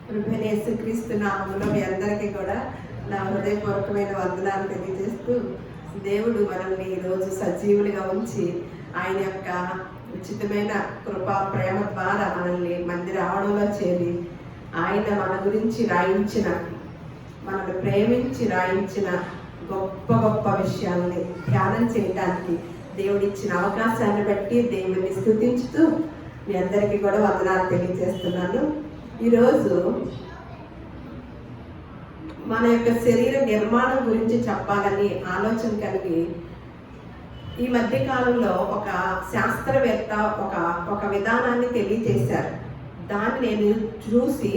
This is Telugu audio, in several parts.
ప్రభువైన యేసుక్రీస్తు నామములో మీ అందరికీ కూడా నా హృదయపూర్వకమైన వందనాలు తెలియజేస్తూ, దేవుడు మనల్ని ఈరోజు సజీవులుగా ఉంచి ఆయన యొక్క ఉచితమైన కృపా ప్రేమ ద్వారా మనల్ని మందిర ఆవడంలో చేరి ఆయన మన గురించి రాయించిన, మనల్ని ప్రేమించి రాయించిన గొప్ప గొప్ప విషయాల్ని ధ్యానం చేయడానికి దేవుడిచ్చిన అవకాశాన్ని బట్టి దేవుడిని స్తుతించుతూ మీ అందరికీ కూడా వందనాలు తెలియజేస్తున్నాను. ఈరోజు మన యొక్క శరీర నిర్మాణం గురించి చెప్పాలని ఆలోచన కలిగి ఈ మధ్య కాలంలో ఒక శాస్త్రవేత్త ఒక విధానాన్ని తెలియజేశారు. దాన్ని నేను చూసి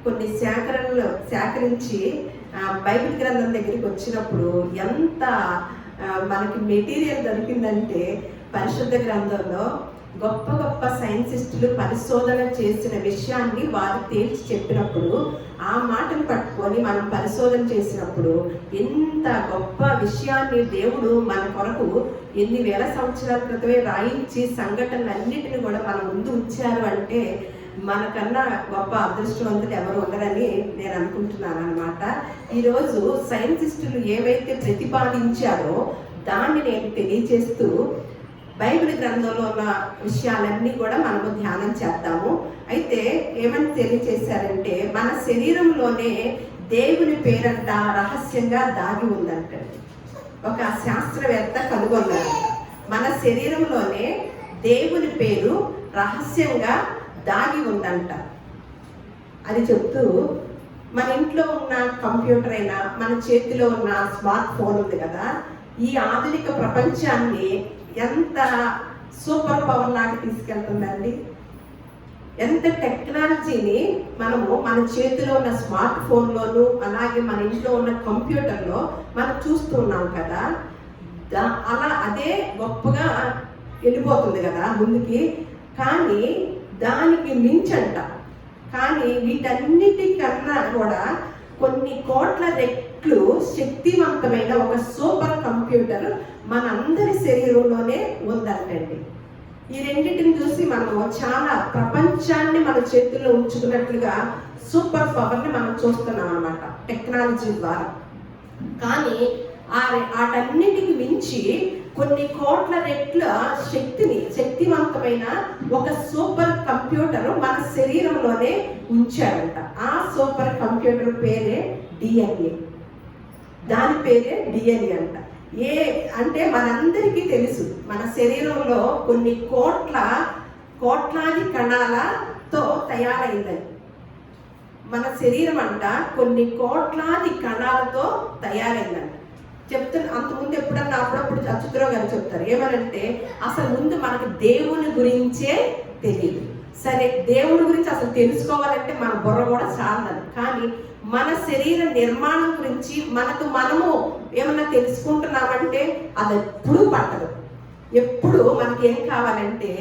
కొన్ని సేకరించి బైబిల్ గ్రంథం దగ్గరికి వచ్చినప్పుడు ఎంత మనకి మెటీరియల్ దొరికిందంటే, పరిశుద్ధ గ్రంథంలో గొప్ప గొప్ప సైంటిస్టులు పరిశోధన చేసిన విషయాన్ని వారు తేల్చి చెప్పినప్పుడు ఆ మాటను పట్టుకొని మనం పరిశోధన చేసినప్పుడు ఎంత గొప్ప విషయాన్ని దేవుడు మన కొరకు ఎన్ని వేల సంవత్సరాల క్రితమే రాయించి సంఘటనలన్నిటిని కూడా మన ముందు ఉంచారు అంటే మనకన్నా గొప్ప అదృష్టవంతులు ఎవరు ఉండరని నేను అనుకుంటున్నాను అనమాట. ఈరోజు సైంటిస్టులు ఏవైతే ప్రతిపాదించారో దాన్ని నేను తెలియజేస్తూ బైబిల్ గ్రంథంలో ఉన్న విషయాలన్నీ కూడా మనము ధ్యానం చేద్దాము. అయితే ఏమని తెలియజేశారంటే, మన శరీరంలోనే దేవుని పేరంట రహస్యంగా దాగి ఉందంట. ఒక శాస్త్రవేత్త కనుగొన్నారు, మన శరీరంలోనే దేవుని పేరు రహస్యంగా దాగి ఉందంట. అది చెప్తూ, మన ఇంట్లో ఉన్న కంప్యూటర్ అయినా మన చేతిలో ఉన్న స్మార్ట్ ఫోన్ ఉంది కదా, ఈ ఆధునిక ప్రపంచాన్ని ఎంత సూపర్ పవర్ లాగా తీసుకెళ్తుందండి. ఎంత టెక్నాలజీని మనము మన చేతిలో ఉన్న స్మార్ట్ ఫోన్లోను అలాగే మన ఇంట్లో ఉన్న కంప్యూటర్లో మనం చూస్తున్నాం కదా, అలా అదే గొప్పగా వెళ్ళిపోతుంది కదా ముందుకి. కానీ దానికి మించంట. కానీ వీటన్నిటికన్నా కూడా కొన్ని కోట్ల రెట్లు శక్తివంతమైన ఒక సూపర్ కంప్యూటర్ మనందరి శరీరంలోనే ఉందంటండి. ఈ రెండింటిని చూసి మనము చాలా ప్రపంచాన్ని మన చేతుల్లో ఉంచుకున్నట్లుగా సూపర్ పవర్ని మనం చూస్తున్నాం అన్నమాట టెక్నాలజీ ద్వారా. కానీ వాటన్నిటికి మించి కొన్ని కోట్ల రెట్ల శక్తివంతమైన ఒక సూపర్ కంప్యూటర్ మన శరీరంలోనే ఉంచాడంట. ఆ సూపర్ కంప్యూటర్ పేరే డిఎన్ఏ. దాని పేరే డిఎన్ఏ అంట. అంటే మనందరికీ తెలుసు, మన శరీరంలో కొన్ని కోట్లాది కణాలతో తయారైందని. మన శరీరం అంట కొన్ని కోట్లాది కణాలతో తయారైందంట. చెప్తాను. అంతకుముందు ఎప్పుడన్నా అప్పుడప్పుడు అచ్యుతరావు గారు చెప్తారు ఏమనంటే, అసలు ముందు మనకు దేవుని గురించే తెలియదు. సరే, దేవుని గురించి అసలు తెలుసుకోవాలంటే మన బుర్ర కూడా చాలదు. కానీ మన శరీర నిర్మాణం గురించి మనము ఏమన్నా తెలుసుకుంటున్నామంటే అది ఎప్పుడూ పట్టదు. ఎప్పుడు మనకి ఏం కావాలంటే,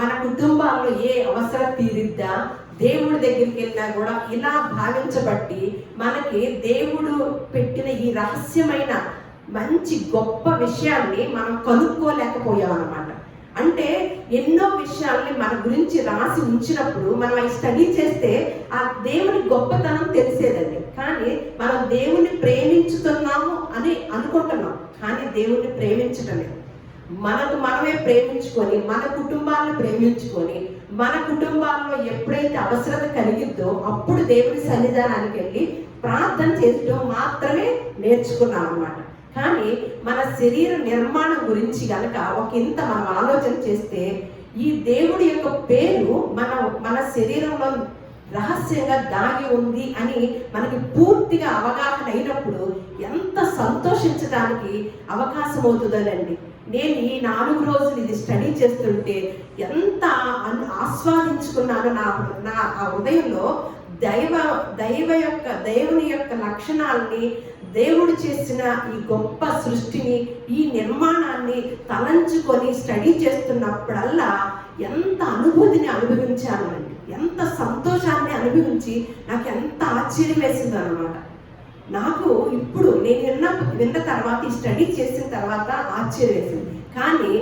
మన కుటుంబాల్లో ఏ అవసరం తీరిద్దా, దేవుడి దగ్గరికి వెళ్ళినా కూడా ఇలా భావించబట్టి మనకి దేవుడు పెట్టిన ఈ రహస్యమైన మంచి గొప్ప విషయాన్ని మనం కనుక్కోలేకపోయాం అన్నమాట. అంటే ఎన్నో విషయాల్ని మన గురించి రాసి ఉంచినప్పుడు మనం అవి స్టడీ చేస్తే ఆ దేవుని గొప్పతనం తెలిసేదండి. కానీ మనం దేవుని ప్రేమించుతున్నాము అని అనుకుంటున్నాం, కానీ దేవుణ్ణి ప్రేమించటం లేదు. మనకు మనమే ప్రేమించుకొని మన కుటుంబాలను ప్రేమించుకొని మన కుటుంబాల్లో ఎప్పుడైతే అవసరత కలిగిద్దో అప్పుడు దేవుని సన్నిధానానికి వెళ్ళి ప్రార్థన చేయడం మాత్రమే నేర్చుకున్నాం అన్నమాట. కానీ మన శరీర నిర్మాణం గురించి కనుక ఇంత మనం ఆలోచన చేస్తే, ఈ దేవుడి యొక్క పేరు మన శరీరంలో రహస్యంగా దాగి ఉంది అని మనకి పూర్తిగా అవగాహన అయినప్పుడు ఎంత సంతోషించడానికి అవకాశం అవుతుందనండి. నేను ఈ 4 రోజులు ఇది స్టడీ చేస్తుంటే ఎంత ఆస్వాదించుకున్నాను. నా హృదయంలో దేవుని యొక్క లక్షణాలని, దేవుడు చేసిన ఈ గొప్ప సృష్టిని, ఈ నిర్మాణాన్ని తలంచుకొని స్టడీ చేస్తున్నప్పుడల్లా ఎంత అనుభూతిని అనుభవించాను అండి. ఎంత సంతోషాన్ని అనుభవించి నాకు ఎంత ఆశ్చర్యం వేసింది అన్నమాట. నాకు ఇప్పుడు నేను విన్న తర్వాత, ఈ స్టడీ చేసిన తర్వాత ఆశ్చర్యం వేసింది. కానీ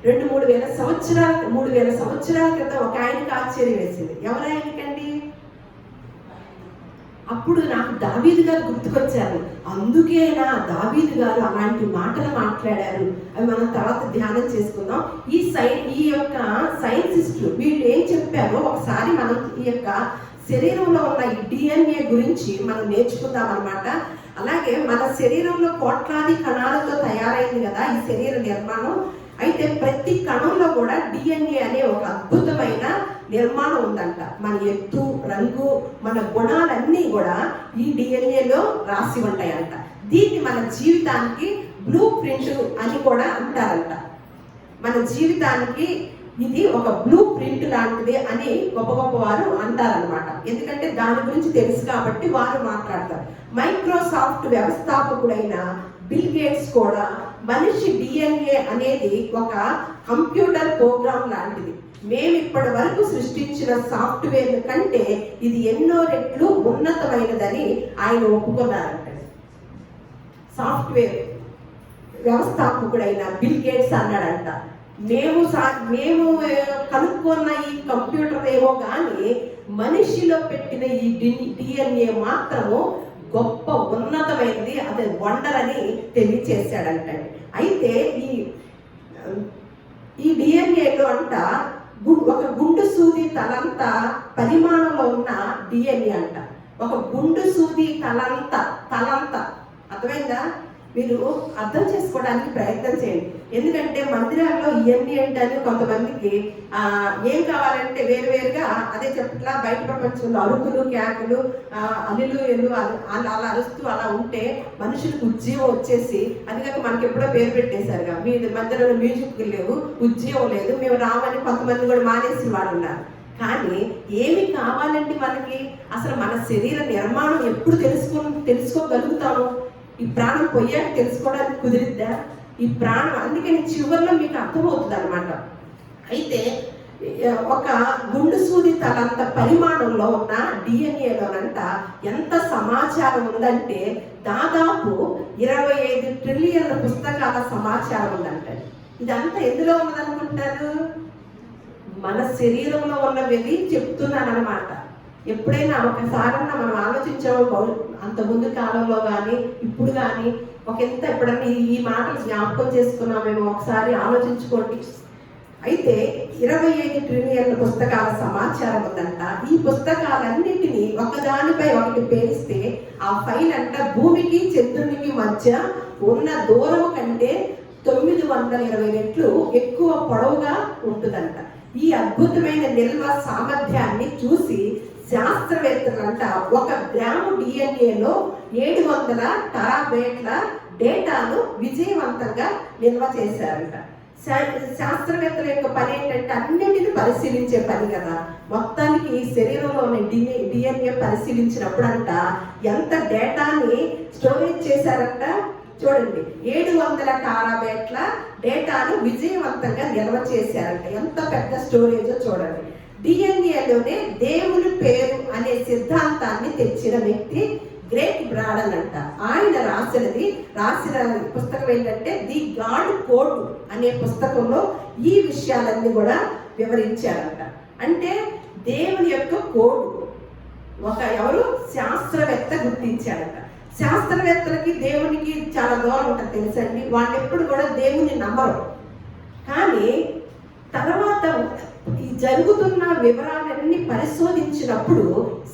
3,000 సంవత్సరాల క్రితం ఒక ఆయనకి ఆశ్చర్యం వేసింది. ఎవరు ఆయనకండి? అప్పుడు నాకు దావీదు గారు గుర్తుకొచ్చారు. అందుకేనా దావీదు గారు అలాంటి మాటలు మాట్లాడారు. అవి మనం తర్వాత ధ్యానం చేసుకుందాం. ఈ యొక్క సైంటిస్టులు వీళ్ళు ఏం చెప్పారో ఒకసారి మనం ఈ యొక్క శరీరంలో ఉన్న ఈ DNA గురించి మనం నేర్చుకుందాం అన్నమాట. అలాగే మన శరీరంలో కోట్లాది కణాలతో తయారైంది కదా ఈ శరీర నిర్మాణం. అయితే ప్రతి కణంలో కూడా DNA అనే ఒక అద్భుతమైన నిర్మాణం ఉందంట. మన ఎత్తు, రంగు, మన గుణాలన్నీ కూడా ఈ DNAలో రాసి ఉంటాయంట. దీన్ని మన జీవితానికి బ్లూ ప్రింట్ అని కూడా అంటారంట. మన జీవితానికి ఇది ఒక బ్లూ ప్రింట్ లాంటిది అని గొప్ప గొప్ప వారు అంటారనమాట. ఎందుకంటే దాని గురించి తెలుసు కాబట్టి వారు మాట్లాడతారు. మైక్రోసాఫ్ట్ వ్యవస్థాపకుడైన బిల్ గేట్స్ కూడా మనిషి DNA అనేది ఒక కంప్యూటర్ ప్రోగ్రామ్ లాంటిది, మేము ఇప్పటి వరకు సృష్టించిన సాఫ్ట్వేర్ కంటే ఇది ఎన్నో రెట్లు ఉన్నతమైనదని ఆయన ఒప్పుకున్నారంట. సాఫ్ట్వేర్ వ్యవస్థాపకుడైన బిల్ గేట్స్ అన్నాడంట, మేము కనుక్కున్న ఈ కంప్యూటర్ ఏమో కానీ మనిషిలో పెట్టిన ఈ DNA మాత్రము గొప్ప ఉన్నతమైనది, అది వండర్ అని తెలియచేశాడంట. అయితే ఈ DNAలో అంట ఒక గుండు సూది తలంత పరిమాణంలో ఉన్న DNA అంట. ఒక గుండు సూది తలంత అర్థమైందా? మీరు అర్థం చేసుకోవడానికి ప్రయత్నం చేయండి. ఎందుకంటే మందిరాల్లో ఇవన్నీ ఏంటని కొంతమందికి ఏం కావాలంటే వేరువేరుగా అదే చెప్పట్లా బయట ప్రపంచంలో అరుకులు, కేకలు, అల్లులు అలా అరుస్తూ అలా ఉంటే మనుషులకు ఉద్యోగం వచ్చేసి, అందుకని మనకి ఎప్పుడో పేరు పెట్టేశారుగా, మీ మందిరంలో మ్యూజిక్ లేవు, ఉద్యోగం లేదు, మేము రామని కొంతమంది కూడా మానేసి వాడు ఉన్నారు. కానీ ఏమి కావాలంటే మనకి అసలు మన శరీర నిర్మాణం ఎప్పుడు తెలుసుకోగలుగుతాము? ఈ ప్రాణం పోయాక తెలుసుకోవడానికి కుదిరిద్దా? ఈ ప్రాణం అందుకని చివరిలో మీకు అర్థమవుతుంది అనమాట. అయితే ఒక గుండు సూది తలంత పరిమాణంలో ఉన్న DNAలోనంట ఎంత సమాచారం ఉందంటే దాదాపు 25 ట్రిలియన్ల పుస్తకాల సమాచారం ఉందంట. ఇదంతా ఎందులో ఉన్నదనుకుంటారు? మన శరీరంలో ఉన్నవి చెప్తున్నాను అనమాట. ఎప్పుడైనా ఒకసారన్నా మనం ఆలోచించాము, అంత ముందు కాలంలో కానీ ఇప్పుడు కానీ ఎప్పుడన్నా ఈ మాటలు జ్ఞాపకం చేసుకున్నామేమో ఒకసారి ఆలోచించుకోండి. అయితే 25 ట్రిలియన్ల పుస్తకాల సమాచారం ఉందంట. ఈ పుస్తకాలన్నిటినీ ఒకదానిపై ఒకటి పేరిస్తే ఆ ఫైల్ అంట భూమికి చంద్రునికి మధ్య ఉన్న దూరం కంటే 920 రెట్లు ఎక్కువ పొడవుగా ఉంటుందంట. ఈ అద్భుతమైన నిల్వ సామర్థ్యాన్ని చూసి శాస్త్రవేత్తలంట 1 గ్రాము DNAలో 700 టెరాబైట్ల డేటాను విజయవంతంగా నిల్వ చేశారంట. శాస్త్రవేత్తల యొక్క పని ఏంటంటే అన్నింటిని పరిశీలించే పని కదా. మొత్తానికి ఈ శరీరంలోని DNA పరిశీలించినప్పుడు అంట ఎంత డేటాని స్టోరేజ్ చేశారంట చూడండి. 700 టెరాబైట్ల డేటాను విజయవంతంగా నిల్వ చేశారంట. ఎంత పెద్ద స్టోరేజో చూడండి. DNAలోనే దేవుని పేరు అనే సిద్ధాంతాన్ని తెచ్చిన వ్యక్తి గ్రేట్ బ్రాడన్ అంట. ఆయన రాసిన పుస్తకం ఏంటంటే ది గాడ్ కోడ్ అనే పుస్తకంలో ఈ విషయాలన్నీ కూడా వివరించారంట. అంటే దేవుని యొక్క కోడ్ ఎవరు శాస్త్రవేత్త గుర్తించారంట. శాస్త్రవేత్తలకి దేవునికి చాలా దూరం ఉంటుంది తెలుసండి. వాళ్ళు ఎప్పుడు కూడా దేవుని నమ్మరు. కానీ తర్వాత ఈ జరుగుతున్న వివరాలన్నీ పరిశోధించినప్పుడు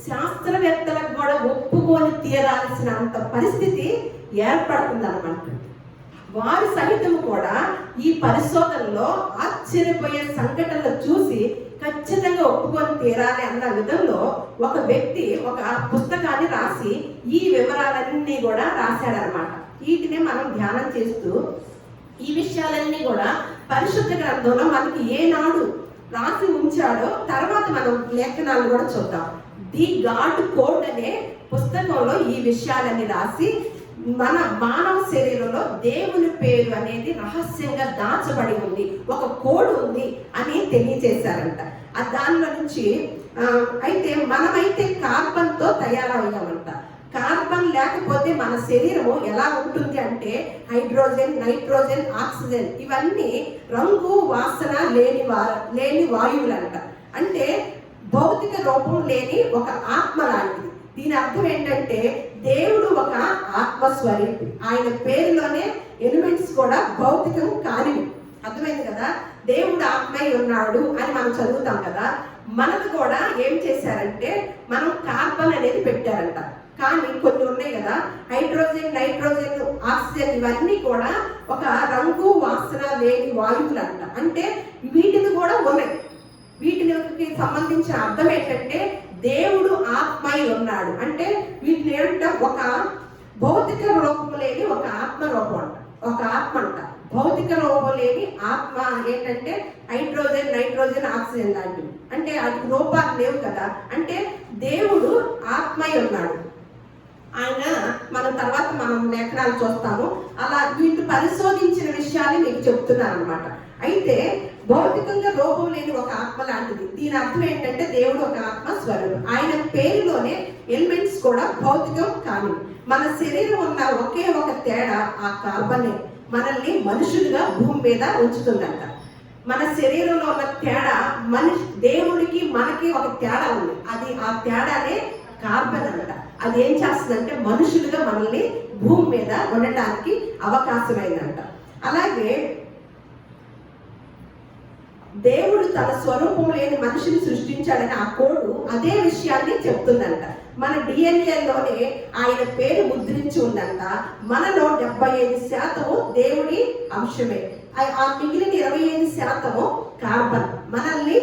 శాస్త్రవేత్తలకు కూడా ఒప్పుకొని తీరాల్సినంత పరిస్థితి ఏర్పడుతుంది అన్నమాట. వారి సహితం కూడా ఈ పరిశోధనలో ఆశ్చర్యపోయే సంఘటనలు చూసి ఖచ్చితంగా ఒప్పుకొని తీరాలి అన్న విధంలో ఒక వ్యక్తి ఒక పుస్తకాన్ని రాసి ఈ వివరాలన్నీ కూడా రాశాడనమాట. వీటిని మనం ధ్యానం చేస్తూ ఈ విషయాలన్నీ కూడా పరిశుద్ధ గ్రంథంలో మనకి ఏనాడు రాసి ఉంచాడో తర్వాత మనం లేఖనాలు కూడా చూద్దాం. ది గాడ్ కోడ్ అనే పుస్తకంలో ఈ విషయాలన్నీ రాసి మన మానవ శరీరంలో దేవుని పేరు అనేది రహస్యంగా దాచబడి ఉంది, ఒక కోడ్ ఉంది అని తెలియజేశారంట. దానిలో నుంచి అయితే మనమైతే కార్బన్తో తయారయ్యామంట. కార్బన్ లేకపోతే మన శరీరము ఎలా ఉంటుంది అంటే హైడ్రోజన్, నైట్రోజన్, ఆక్సిజన్ ఇవన్నీ రంగు వాసన లేని వాయువులంట. అంటే భౌతిక రూపం లేని ఒక ఆత్మ లాంటిది. దీని దీని అర్థం ఏంటంటే దేవుడు ఒక ఆత్మస్వరూపి. ఆయన పేరులోనే ఎలిమెంట్స్ కూడా భౌతికం కానివి. అర్థమైంది కదా? దేవుడు ఆత్మై ఉన్నాడు అని మనం చదువుతాం కదా. మనకు కూడా ఏం చేశారంటే మనం కార్బన్ అనేది పెట్టారంట. కానీ కొన్ని ఉన్నాయి కదా, హైడ్రోజన్, నైట్రోజన్, ఆక్సిజన్, ఇవన్నీ కూడా ఒక రంగు వాసన లేని వాయువులు అంట. అంటే వీటిని కూడా ఉన్నాయి. వీటికి సంబంధించిన అర్థం ఏంటంటే దేవుడు ఆత్మై ఉన్నాడు అంటే వీటిని ఏంటంటే ఒక భౌతిక రూపం లేని ఒక ఆత్మ రూపం అంట. ఒక ఆత్మ అంట. భౌతిక రూపం లేని ఆత్మ ఏంటంటే హైడ్రోజన్, నైట్రోజన్, ఆక్సిజన్ లాంటివి. అంటే అది రూపాలు లేవు కదా. అంటే దేవుడు ఆత్మై ఉన్నాడు. ఆయన మనం తర్వాత లేఖనాలు చూస్తాము. అలా వీటిని పరిశోధించిన విషయాన్ని మీకు చెప్తున్నాను అనమాట. అయితే భౌతికంగా రూపం లేని ఒక ఆత్మ లాంటిది. దీని అర్థం ఏంటంటే దేవుడు ఒక ఆత్మ స్వరూపం. ఆయన పేరులోనే ఎలిమెంట్స్ కూడా భౌతికం కాని. మన శరీరం ఉన్న ఒకే ఒక తేడా ఆ కార్బనే మనల్ని మనుషులుగా భూమి మీద ఉంచుతుందంట. మన శరీరంలో ఉన్న తేడా దేవుడికి మనకి ఒక తేడా ఉంది. అది ఆ తేడానే కార్బన్ అంట. అది ఏం చేస్తుందంటే మనుషులుగా మనల్ని భూమి మీద ఉండటానికి అవకాశమైందంట. అలాగే దేవుడు తన స్వరూపం లేని మనిషిని సృష్టించాడని ఆ కోడు అదే విషయాన్ని చెప్తుందంట. మన డిఎన్ఏలోనే ఆయన పేరు ముద్రించి ఉందంట. మనలో 75% దేవుడి అంశమే. ఆ మిగిలిన 25% కార్బన్ మనల్ని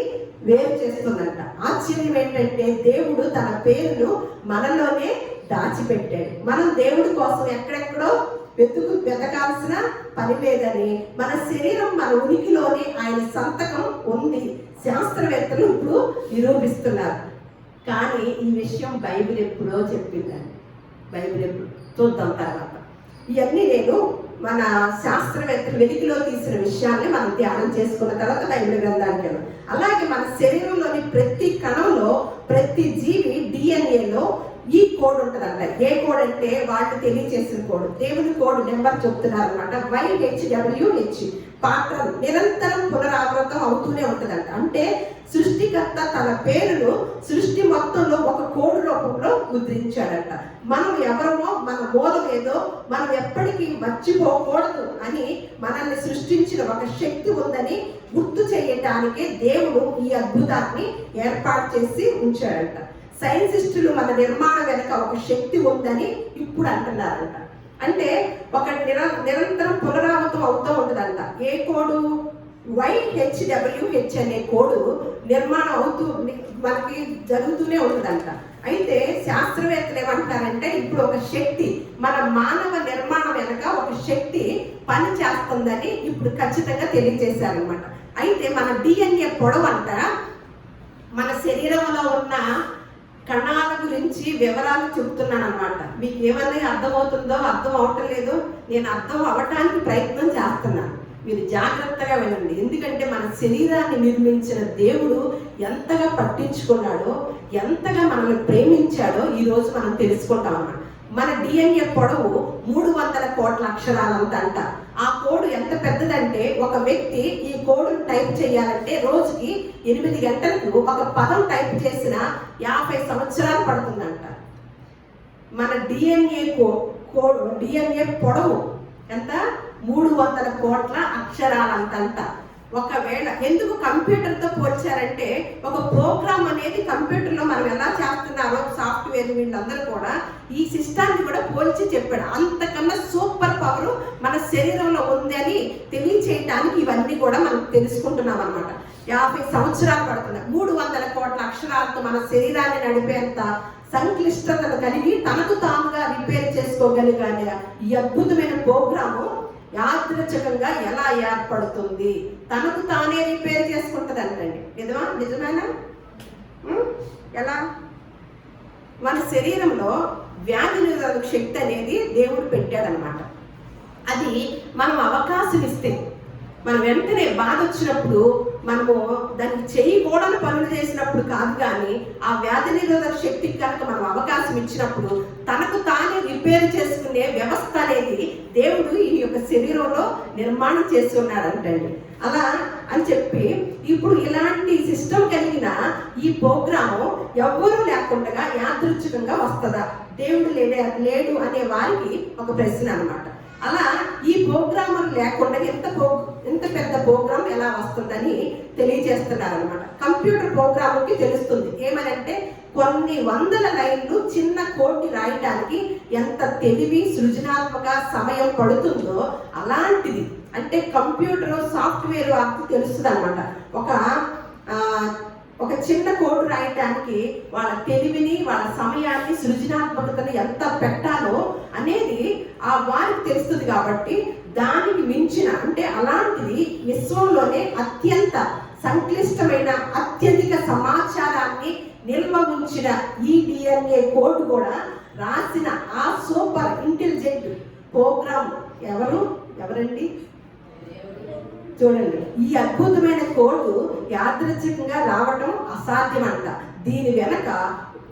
వేరు చేస్తుందంట. ఆశ్చర్యం ఏంటంటే దేవుడు తన పేరును మనలోనే దాచిపెట్టాడు. మనం దేవుడి కోసం ఎక్కడెక్కడో వెతకాల్సిన పని లేదని, మన శరీరం మన ఉనికిలోనే ఆయన సంతకం ఉంది శాస్త్రవేత్తలు ఇప్పుడు నిరూపిస్తున్నారు. కానీ ఈ విషయం బైబిల్ ఎప్పుడో చెప్పిందండి. బైబిల్ ఎప్పుడు చూద్దాం తర్వాత. ఇవన్నీ నేను మన శాస్త్రవేత్తలు వెలికిలో తీసిన విషయాన్ని మనం ధ్యానం చేసుకున్న తర్వాత బైబిల్ గ్రంథానికి వెళ్ళాం. అలాగే మన శరీరంలోని ప్రతి కణంలో ప్రతి జీవి డిఎన్ఏలో ఈ కోడ్ ఉంటుందంట. ఏ కోడ్ అంటే వాళ్ళు తెలియచేసిన కోడ్, దేవుని కోడ్ నెంబర్ చెప్తున్నారు అనమాట. YHWH పాత్రలు నిరంతరం పునరావృతం అవుతూనే ఉంటుందంట. అంటే సృష్టికర్త తన పేరును సృష్టి మొత్తంలో ఒక కోడ్ రూపంలో ముద్రించాడంట. మనం ఎవరమో, మన మూలం ఏదో మనం ఎప్పటికీ మర్చిపోకూడదు అని మనల్ని సృష్టించిన ఒక శక్తి ఉందని గుర్తు చేయటానికి దేవుడు ఈ అద్భుతాన్ని ఏర్పాటు చేసి ఉంచాడంట. సైన్సిస్టులు మన నిర్మాణం వెనుక ఒక శక్తి ఉందని ఇప్పుడు అంటున్నారంట. అంటే ఒక నిరంతరం పునరావృతం అవుతూ ఉంటుందంట. ఏ కోడు? YHWH అనే కోడు నిర్మాణం అవుతూ మనకి జరుగుతూనే ఉంటుందంట. అయితే శాస్త్రవేత్తలు ఏమంటారంటే ఇప్పుడు ఒక శక్తి మన మానవ నిర్మాణం వెనుక ఒక శక్తి పని చేస్తుందని ఇప్పుడు ఖచ్చితంగా తెలియజేశారనమాట. అయితే మన డిఎన్ఏ పొడవంట మన శరీరంలో ఉన్న కణాల గురించి వివరాలు చెప్తున్నాను అనమాట. మీకు ఏమన్నా అర్థమవుతుందో అర్థం అవటం లేదు, నేను అర్థం అవ్వటానికి ప్రయత్నం చేస్తున్నాను. మీరు జాగ్రత్తగా వినండి. ఎందుకంటే మన శరీరాన్ని నిర్మించిన దేవుడు ఎంతగా పట్టించుకున్నాడో, ఎంతగా మనల్ని ప్రేమించాడో ఈరోజు మనం తెలుసుకుంటాం అన్నమాట. మన డిఎన్ఏ పొడవు 300 కోట్ల అక్షరాలంత అంట. ఆ కోడ్ ఎంత పెద్దదంటే ఒక వ్యక్తి ఈ కోడ్ను టైప్ చేయాలంటే రోజుకి 8 గంటలకు ఒక పదం టైప్ చేసిన 50 సంవత్సరాలు పడుతుందంట. మన డిఎన్ఏ డిఎన్ఏ పొడవు ఎంత? 300 కోట్ల అక్షరాలంతంట. ఒకవేళ ఎందుకు కంప్యూటర్తో పోల్చారంటే ఒక ప్రోగ్రామ్ అనేది కంప్యూటర్లో మనం ఎలా చేస్తున్నారో సాఫ్ట్వేర్ వీళ్ళందరూ కూడా ఈ సిస్టాన్ని కూడా పోల్చి చెప్పాడు. అంతకన్నా సూపర్ పవర్ మన శరీరంలో ఉంది అని తెలియచేయడానికి ఇవన్నీ కూడా మనం తెలుసుకుంటున్నాం అనమాట. 50 సంవత్సరాలు పడుతుంది. 300 కోట్ల అక్షరాలతో మన శరీరాన్ని నడిపేంత సంక్లిష్టతను కలిగి తనకు తానుగా రిపేర్ చేసుకోగలిగానే ఈ అద్భుతమైన ప్రోగ్రాము యాదృచ్ఛికంగా ఎలా ఏర్పడుతుంది? తనకు తానే రిపేర్ చేసుకుంటుంది అంటండి. నిజమేనా? ఎలా? మన శరీరంలో వ్యాధి నిరోధక శక్తి అనేది దేవుడు పెట్టాడనమాట. అది మనం అవకాశం ఇస్తే, మనం వెంటనే బాధ వచ్చినప్పుడు మనము దానికి చేయకూడని పనులు చేసినప్పుడు కాదు, కానీ ఆ వ్యాధి నిరోధక శక్తికి కనుక మనం అవకాశం ఇచ్చినప్పుడు తనకు తానే రిపేర్ చేసుకునే వ్యవస్థ అనేది దేవుడు ఈ యొక్క శరీరంలో నిర్మాణం చేస్తున్నాడంటండి. అలా అని చెప్పి ఇప్పుడు ఇలాంటి సిస్టమ్ కలిగిన ఈ ప్రోగ్రాము ఎవ్వరూ లేకుండా యాదృచ్ఛికంగా వస్తుందా? దేవుడు లేడు అనే వారికి ఒక ప్రశ్న అనమాట. అలా ఈ ప్రోగ్రామర్ లేకుండా ఎంత పెద్ద ప్రోగ్రామ్ ఎలా వస్తుందని తెలియజేస్తున్నారు అనమాట. కంప్యూటర్ ప్రోగ్రామ్కి తెలుస్తుంది ఏమనంటే కొన్ని వందల లైన్లు చిన్న కోడ్ని రాయడానికి ఎంత తెలివి సృజనాత్మక సమయం పడుతుందో అలాంటిది అంటే కంప్యూటర్ సాఫ్ట్వేర్ వాళ్ళకి తెలుస్తుంది అనమాట. ఒక చిన్న కోడ్ రాయటానికి వాళ్ళ తెలివిని వాళ్ళ సమయాన్ని సృజనాత్మకతను ఎంత పెట్టాలో అనేది ఆ వారికి తెలుస్తుంది. కాబట్టి దానికి మించిన అంటే అలాంటిది విశ్వంలోనే అత్యంత సంక్లిష్టమైన అత్యధిక సమాచారాన్ని నిల్వ ఉంచిన ఈ DNA కోడ్ కూడా రాసిన ఆ సూపర్ ఇంటెలిజెంట్ ప్రోగ్రామ్ ఎవరండి? చూడండి, ఈ అద్భుతమైన కోడ్ యాదృచ్ఛికంగా రావడం అసాధ్యమంట. దీని వెనక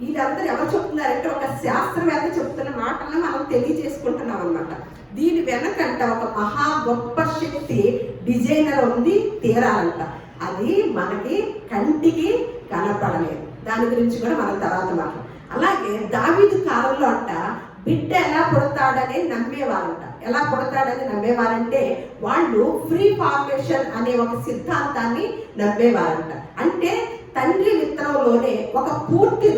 ఇదంతా ఎవరు చెప్తున్నారంటే ఒక శాస్త్రవేత్త చెప్తున్న మాటలను మనం తెలియజేసుకుంటున్నాం అనమాట. దీని వెనకంట ఒక మహా గొప్ప శక్తి డిజైనర్ ఉంది తీరాలంట. అది మనకి కంటికి కనపడలేదు. దాని గురించి కూడా మనం తర్వాత మాట్లాడాలి. అలాగే దావీదు కాలంలో అంట బిడ్డ ఎలా పుడతాడని నమ్మేవారంట. ఎలా పుడతాడని నమ్మేవారంటే వాళ్ళు ఫ్రీ ఫార్మేషన్ అనే ఒక సిద్ధాంతాన్ని నమ్మేవారంట. అంటే తండ్రి విత్తనంలోనే ఒక పూర్తి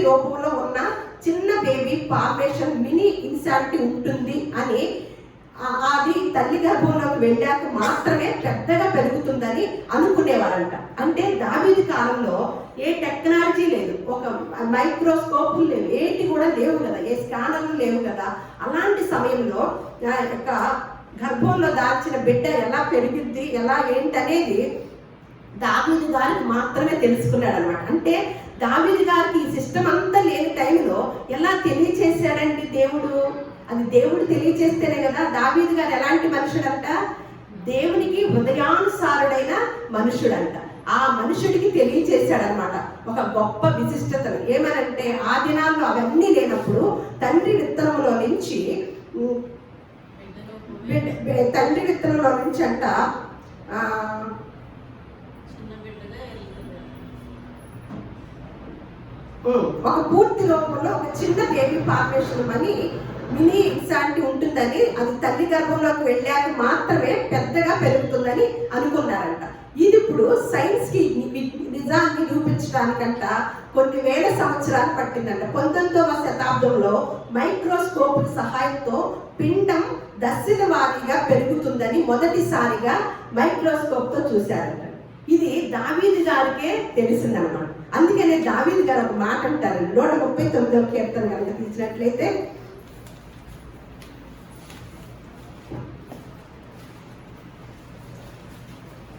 రూపంలో ఉన్న చిన్న బేబీ ఫార్మేషన్ మినీ ఇన్సానిటీ ఉంటుంది అని, అది తల్లి గర్భంలోకి వెళ్ళాక మాత్రమే పెద్దగా పెరుగుతుందని అనుకునేవారంట. అంటే దావీదు కాలంలో ఏ టెక్నాలజీ లేదు, ఒక మైక్రోస్కోపులు లేవు, ఏంటి కూడా లేవు కదా, ఏ స్కానర్లు లేవు కదా. అలాంటి సమయంలో యొక్క గర్భంలో దాల్చిన బిడ్డ ఎలా పెరిగింది ఎలా ఏంటనేది దావీదు గారికి మాత్రమే తెలుసుకున్నాడు అనమాట. అంటే దావీదు గారికి ఈ సిస్టమ్ అంతా లేని టైంలో ఎలా తెలియచేశాడండి దేవుడు? అది దేవుడు తెలియచేస్తేనే కదా. దావీదు గారు ఎలాంటి మనుషుడంట? దేవునికి హృదయానుసారుడైన మనుషుడంట. ఆ మనుషుడికి తెలియచేశాడనమాట ఒక గొప్ప విశిష్టతను. ఏమనంటే ఆ దినాల్లో అవన్నీ లేనప్పుడు తండ్రి విత్తనంలో నుంచి అంట ఒక పూర్తి రూపంలో ఒక చిన్న బేబీ ఫార్మేషన్ అని మినీ ఇన్సానిటీ ఉంటుందని, అది తల్లి గర్భంలోకి వెళ్ళాక మాత్రమే పెద్దగా పెరుగుతుందని అనుకున్నారంట. ఇది ఇప్పుడు సైన్స్ కి నిజాన్ని నిరూపించడానికంట కొన్ని వేల సంవత్సరాలు పట్టిందంట. 19వ శతాబ్దంలో మైక్రోస్కోప్ సహాయంతో పిండం దశల వారీగా పెరుగుతుందని మొదటిసారిగా మైక్రోస్కోప్ తో చూశారంట. ఇది దావీదు గారికే తెలిసిందనమాట. అందుకనే దావీదు గారు ఒక మాట అంటారు, 139వ కీర్తన కనుక తీసినట్లయితే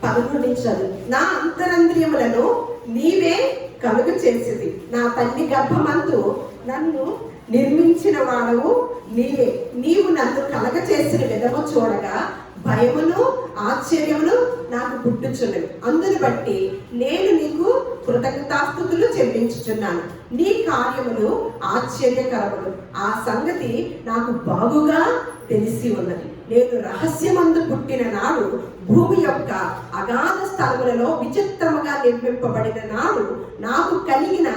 11 నుంచి చదువు. నా అంతరంద్రియములను నీవే కలుగ చేసేది, నా తల్లి గర్భమందు నన్ను నిర్మించిన వాడవు నీవే. నీవు నన్ను కలగ చేసిన విధము చూడగా భయమును ఆశ్చర్యమును నాకు పుట్టుచున్నవి. అందుని బట్టి నేను నీకు కృతజ్ఞతాస్తుతులు చెల్లించుచున్నాను. నీ కార్యములు ఆశ్చర్యకరములు, ఆ సంగతి నాకు బాగుగా తెలిసి ఉన్నది. నేను రహస్యమందు పుట్టిన నాడు, భూమి యొక్క అగాధ స్థలములలో విచిత్రముగా నిర్మింపబడిన నాడు, నాకు కలిగిన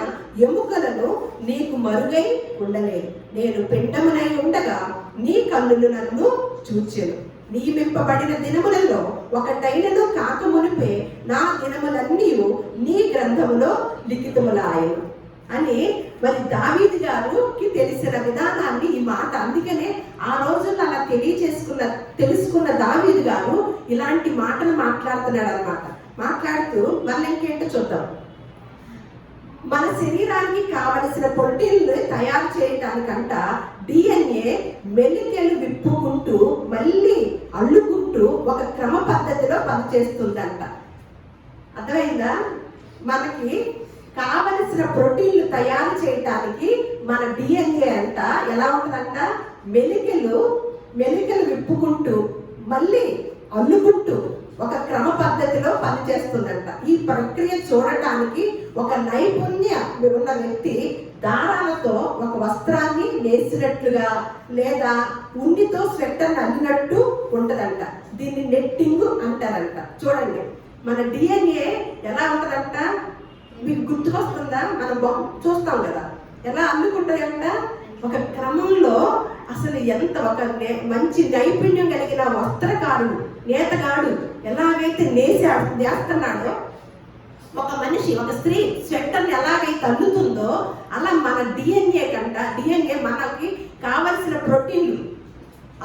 ఎముకలను నీకు మరుగై ఉండలేదు. నేను పిండమునై ఉండగా నీ కన్నులు నన్ను చూచెను. నియమింపబడిన దినములలో ఒకటైనను కాకమునిపే నా దినములన్నీ నీ గ్రంథములో లిఖితములాయను అని మరి దావీదు గారికి తెలిసిన విధానాన్ని ఈ మాట. అందుకనే ఆ రోజుల్లో అలా తెలుసుకున్న దావీదు గారు ఇలాంటి మాటలు మాట్లాడుతున్నాడు అనమాట. మాట్లాడుతూ మళ్ళీ ఇంకేంటో చూద్దాం. మన శరీరానికి కావలసిన ప్రోటీన్లు తయారు చేయటానికంట DNA మెలికలు విప్పుకుంటూ మళ్ళీ అల్లుకుంటూ ఒక క్రమ పద్ధతిలో పనిచేస్తుందంట. అర్థమైందా? మనకి కావలసిన ప్రోటీన్లు తయారు చేయటానికి మన DNA అంట ఎలా ఉంటుందంట, మెలికలు విప్పుకుంటూ మళ్ళీ అల్లుకుంటూ ఒక క్రమ పద్ధతిలో పనిచేస్తుందంట. ఈ ప్రక్రియ చూడటానికి ఒక నైపుణ్య ఉన్న వ్యక్తి దారాలతో ఒక వస్త్రాన్ని నేసినట్లుగా లేదా ఉండితో స్వెటర్ అల్లినట్టు ఉంటదంట. దీన్ని నెట్టింగ్ అంటారంట. చూడండి, మన డిఎన్ఏ ఎలా ఉంటదంట, మీకు గుర్తుకొస్తుందా? మనం చూస్తాం కదా ఎలా అల్లుకుంటాయంట. ఒక క్రమంలో అసలు ఎంత ఒక మంచి నైపుణ్యం కలిగిన వస్త్రకారుడు, నేతగాడు ఎలాగైతే నేస్తున్నాడో, ఒక మనిషి, ఒక స్త్రీ స్వెట్టర్ని ఎలాగైతే అల్లుతుందో అలా మన డిఎన్ఏ మనకి కావలసిన ప్రోటీన్లు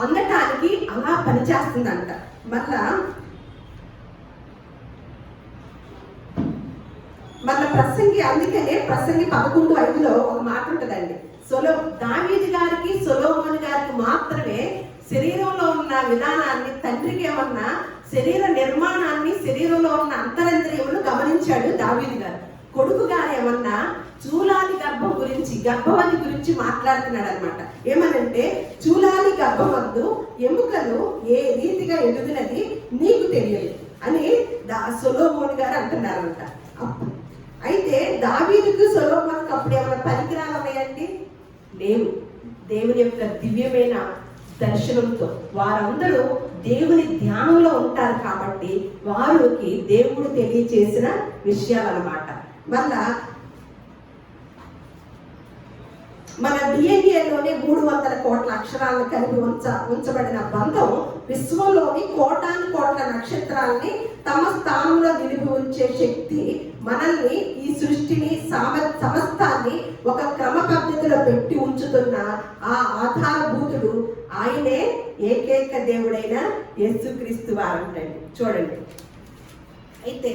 అందటానికి అలా పనిచేస్తుందంట. మళ్ళా ప్రసంగి, అందుకనే ప్రసంగి 11:5 ఒక మాట ఉంటుందండి. దావీదు గారికి సొలొమోను గారికి మాత్రమే శరీరంలో ఉన్న విధానాన్ని, తండ్రికి ఏమన్నా శరీర నిర్మాణాన్ని, శరీరంలో ఉన్న అంతరంద్రియములు గమనించాడు దావీదు గారు. కొడుకు గారు ఏమన్నా చూలాలి గర్భం గురించి, గర్భవతి గురించి మాట్లాడుతున్నాడు అనమాట. ఏమనంటే, చూలాలి గర్భమందు ఎముకలు ఏ రీతిగా ఎదుగునది నీకు తెలియదు అని సొలొమోను గారు అంటున్నారంట. అయితే దావీదుకు సొలొమోనుకు అప్పుడు ఏమైనా పరికరాలు ఉన్నాయండి? లేవు. దేవుని యొక్క దివ్యమైన దర్శనంతో వారందరూ దేవుని ధ్యానంలో ఉంటారు కాబట్టి వారికి దేవుడు తెలియచేసిన విషయాలన్నమాట. మళ్ళా మన డిఎన్ఏలోనే 300 కోట్ల అక్షరాలను కలిపి ఉంచబడిన బంధం విశ్వంలోని కోటాను కోట్ల నక్షత్రాలని తమ స్థానంలో నిలిపి ఉంచే శక్తి మనల్ని, ఈ సృష్టిని, సమస్తాన్ని ఒక క్రమ పద్ధతిలో పెట్టి ఉంచుతున్న ఆ ఆధారభూతుడు ఆయనే ఏకైక దేవుడైన యేసుక్రీస్తు వారంటండి. చూడండి, అయితే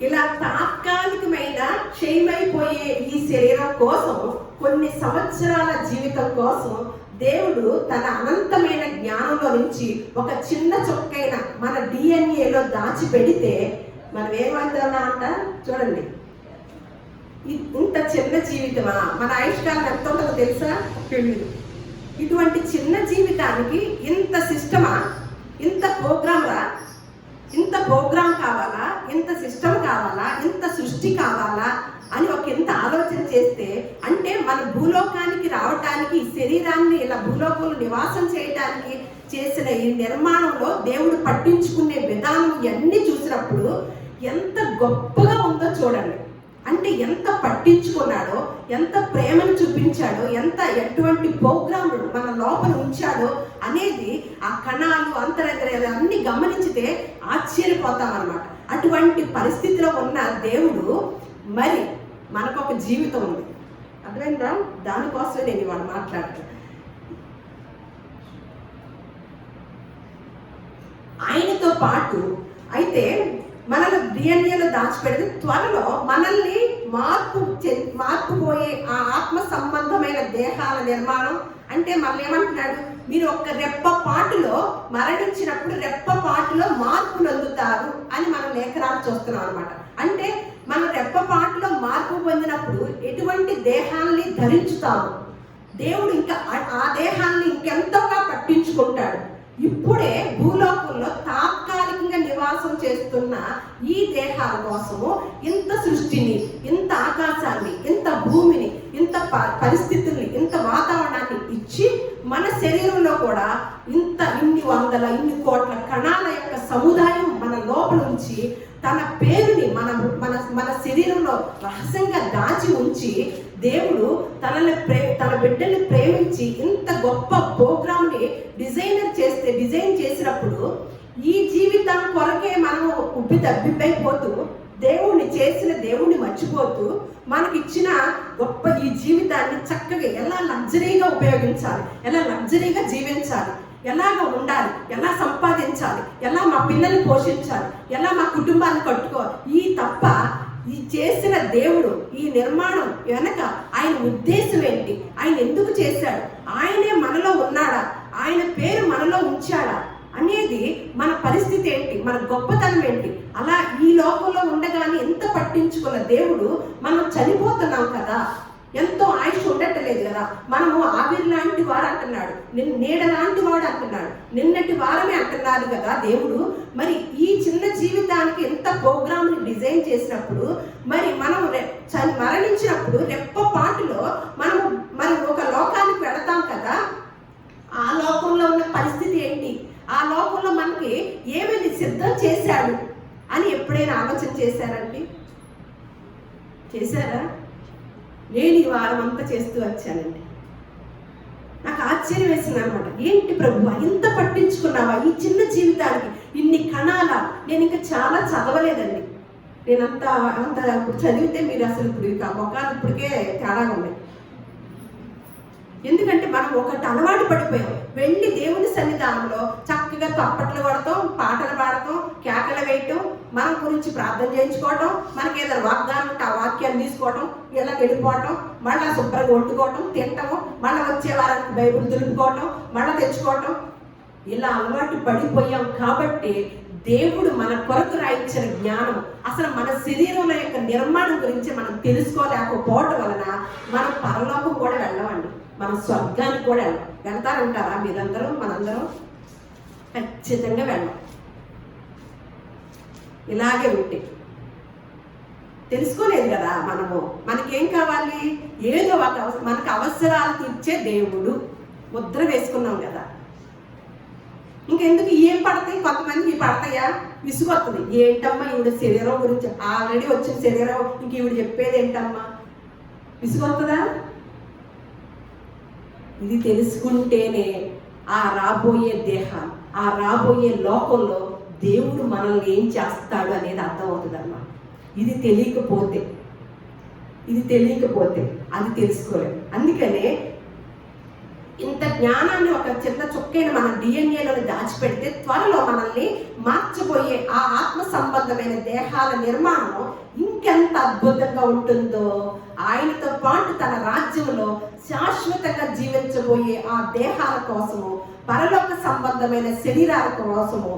ఇలా తాత్కాలికమైన క్షయమైపోయే ఈ శరీరం కోసం, కొన్ని సంవత్సరాల జీవితం కోసం దేవుడు తన అనంతమైన జ్ఞానంలో నుంచి ఒక చిన్న చొక్కైన మన డిఎన్ఏలో దాచిపెడితే మనం ఏమవుతామా అంట. చూడండి, ఇంత చిన్న జీవితమా? మన ఆయుష్కాలం ఎంత ఉంటుందో తెలుసా? తెలియదు. ఇటువంటి చిన్న జీవితానికి ఇంత సిస్టమా, ఇంత ప్రోగ్రామా, ఇంత ప్రోగ్రామ్ కావాలా, ఇంత సిస్టమ్ కావాలా, ఇంత సృష్టి కావాలా అని ఒక ఇంత ఆలోచన చేస్తే, అంటే మన భూలోకానికి రావటానికి, శరీరాన్ని ఇలా భూలోకంలో నివాసం చేయటానికి చేసిన ఈ నిర్మాణంలో దేవుడు పట్టించుకునే విధానం ఇవన్నీ చూసినప్పుడు ఎంత గొప్పగా ఉందో చూడండి. అంటే ఎంత పట్టించుకున్నాడో, ఎంత ప్రేమను చూపించాడో, ఎటువంటి ప్రోగ్రాములు మన లోపల ఉంచాడో అనేది ఆ కణాలు, అంతరంగ అన్ని గమనించితే ఆశ్చర్యపోతాం అన్నమాట. అటువంటి పరిస్థితిలో ఉన్న దేవుడు మరి మనకు ఒక జీవితం ఉంది, అర్థమైందా? దానికోసమే నేను ఇవాళ మాట్లాడుతాను. ఆయనతో పాటు అయితే మనల్ని డిఎన్ఏలో దాచిపెడితే త్వరలో మనల్ని మార్పుపోయే ఆ ఆత్మ సంబంధమైన దేహాల నిర్మాణం. అంటే మళ్ళీ ఏమంటున్నాడు, మీరు ఒక రెప్పపాటులో మరణించినప్పుడు రెప్పపాటులో మార్పు నందుతారు అని మనం లేఖనాలు చూస్తున్నాం అనమాట. అంటే మన రెప్పపాటులో మార్పు పొందినప్పుడు ఎటువంటి దేహాన్ని ధరించుతాము, దేవుడు ఇంకా ఆ దేహాన్ని ఇంకెంతగా పట్టించుకుంటాడు. ఇప్పుడే భూలోకంలో తాత్కాలికంగా నివాసం చేస్తున్న ఈ దేహాల కోసము ఇంత సృష్టిని, ఇంత ఆకాశాన్ని, ఇంత భూమిని, ఇంత పరిస్థితుల్ని, ఇంత వాతావరణాన్ని ఇచ్చి మన శరీరంలో కూడా ఇన్ని కోట్ల కణాల యొక్క సముదాయం మన లోపల ఉంచి తన పేరుని మన శరీరంలో రహస్యంగా దాచి ఉంచి దేవుడు తన బిడ్డల్ని ప్రేమించి ఇంత గొప్ప ప్రోగ్రామ్ని డిజైన్ చేసినప్పుడు ఈ జీవితం కొరకే మనం తబ్బిబ్బైపోతూ దేవుణ్ణి మర్చిపోతూ మనకిచ్చిన గొప్ప ఈ జీవితాన్ని చక్కగా ఎలా లగ్జరీగా ఉపయోగించాలి, ఎలా లగ్జరీగా జీవించాలి, ఎలాగ ఉండాలి, ఎలా సంపాదించాలి, ఎలా మా పిల్లల్ని పోషించాలి, ఎలా మా కుటుంబాన్ని కట్టుకోవాలి, ఈ చేసిన దేవుడు, ఈ నిర్మాణం వెనక ఆయన ఉద్దేశం ఏంటి, ఆయన ఎందుకు చేశాడు, ఆయనే మనలో ఉన్నాడా, ఆయన పేరు మనలో ఉంచాడా అనేది మన పరిస్థితి ఏంటి, మన గొప్పతనం ఏంటి. అలా ఈ లోకంలో ఉండగానే ఎంత పట్టించుకున్న దేవుడు మనం చనిపోతున్నాం కదా, ఎంతో ఆయుష్ ఉండట్లేదు కదా. మనము ఆవిరి లాంటి వారు అంటున్నాడు, నీడ లాంటి వాడు అంటున్నాడు, నిన్నటి వారమే అంటున్నారు కదా దేవుడు. మరి ఈ చిన్న జీవితానికి ఎంత ప్రోగ్రామ్ని డిజైన్ చేసినప్పుడు, మరి మనం మరణించినప్పుడు రెప్పపాటులో మనము మరి ఒక లోకానికి వెళతాం కదా. ఆ లోకంలో ఉన్న పరిస్థితి ఏంటి, ఆ లోకంలో మనకి ఏమైనా సిద్ధం చేశాడు అని ఎప్పుడైనా ఆలోచన చేశారండి? చేశారా? నేను ఈ వారం అంతా చేస్తూ వచ్చానండి. నాకు ఆశ్చర్యం వేసింది అనమాట. ఏంటి ప్రభువా, ఇంత పట్టించుకున్నావా ఈ చిన్న జీవితానికి, ఇన్ని కణాలా? నేను ఇంకా చాలా చదవలేదండి. నేను అంత ఇప్పుడు చదివితే మీరు అసలు ఇప్పుడు మొఖాలు ఇప్పటికే తేడాగా ఉన్నాయి. ఎందుకంటే మనం ఒకటి అలవాటు పడిపోయాం. వెళ్ళి దేవుని సన్నిధానంలో చక్కగా తప్పట్లు కొడతాం, పాటలు పాడతాం, కేకలు వేయటం, మన గురించి ప్రార్థన చేయించుకోవటం, మనకి ఏదైనా వాగ్దానం ఉంటే ఆ వాక్యాన్ని తీసుకోవటం, ఇలా వెళ్ళిపోవటం, మళ్ళీ శుభ్రంగా వండుకోవటం, తినటము, మళ్ళీ వచ్చే వారానికి బైబిల్ దులుపుకోవటం, మళ్ళీ తెచ్చుకోవటం, ఇలా అలవాటు పడిపోయాం. కాబట్టి దేవుడు మన కొరకు రాయించిన జ్ఞానం, అసలు మన శరీరంలో యొక్క నిర్మాణం గురించి మనం తెలుసుకోలేకపోవటం వలన మనం పరలోకం కూడా వెళ్ళమండి, మనం స్వర్గానికి కూడా వెళ్తారంటారా మీరందరూ? మనందరం ఖచ్చితంగా వెళ్ళం. ఇలాగే ఉంటే తెలుసుకోలేదు కదా మనము. మనకేం కావాలి? ఏదో ఒక మనకు అవసరాలు తీర్చే దేవుడు ముద్ర వేసుకున్నాం కదా. ఇంకెందుకు ఏం పడతాయి? కొంతమందికి పడతాయా? విసుగొస్తుంది. ఏంటమ్మా ఈవిడ శరీరం గురించి, ఆల్రెడీ వచ్చిన శరీరం ఇంక ఈవిడ చెప్పేది ఏంటమ్మా? విసుగొస్తుందా? ఇది తెలుసుకుంటేనే ఆ రాబోయే దేహాలు, ఆ రాబోయే లోకంలో దేవుడు మనల్ని ఏం చేస్తాడు అనేది అర్థమవుతుంది అన్నమాట. ఇది తెలియకపోతే అది తెలుసుకోలేదు. అందుకనే ఇంత జ్ఞానాన్ని ఒక చిన్న చుక్కైన మన డిఎన్ఏలో దాచిపెడితే త్వరలో మనల్ని మార్చిపోయే ఆ ఆత్మ సంబంధమైన దేహాల నిర్మాణం ఇంకెంత అద్భుతంగా ఉంటుందో, ఆయనతో పాటు తన రాజ్యంలో శాశ్వతంగా జీవించబోయే ఆ దేహాల కోసము, పరలోక సంబంధమైన శరీరాల కోసము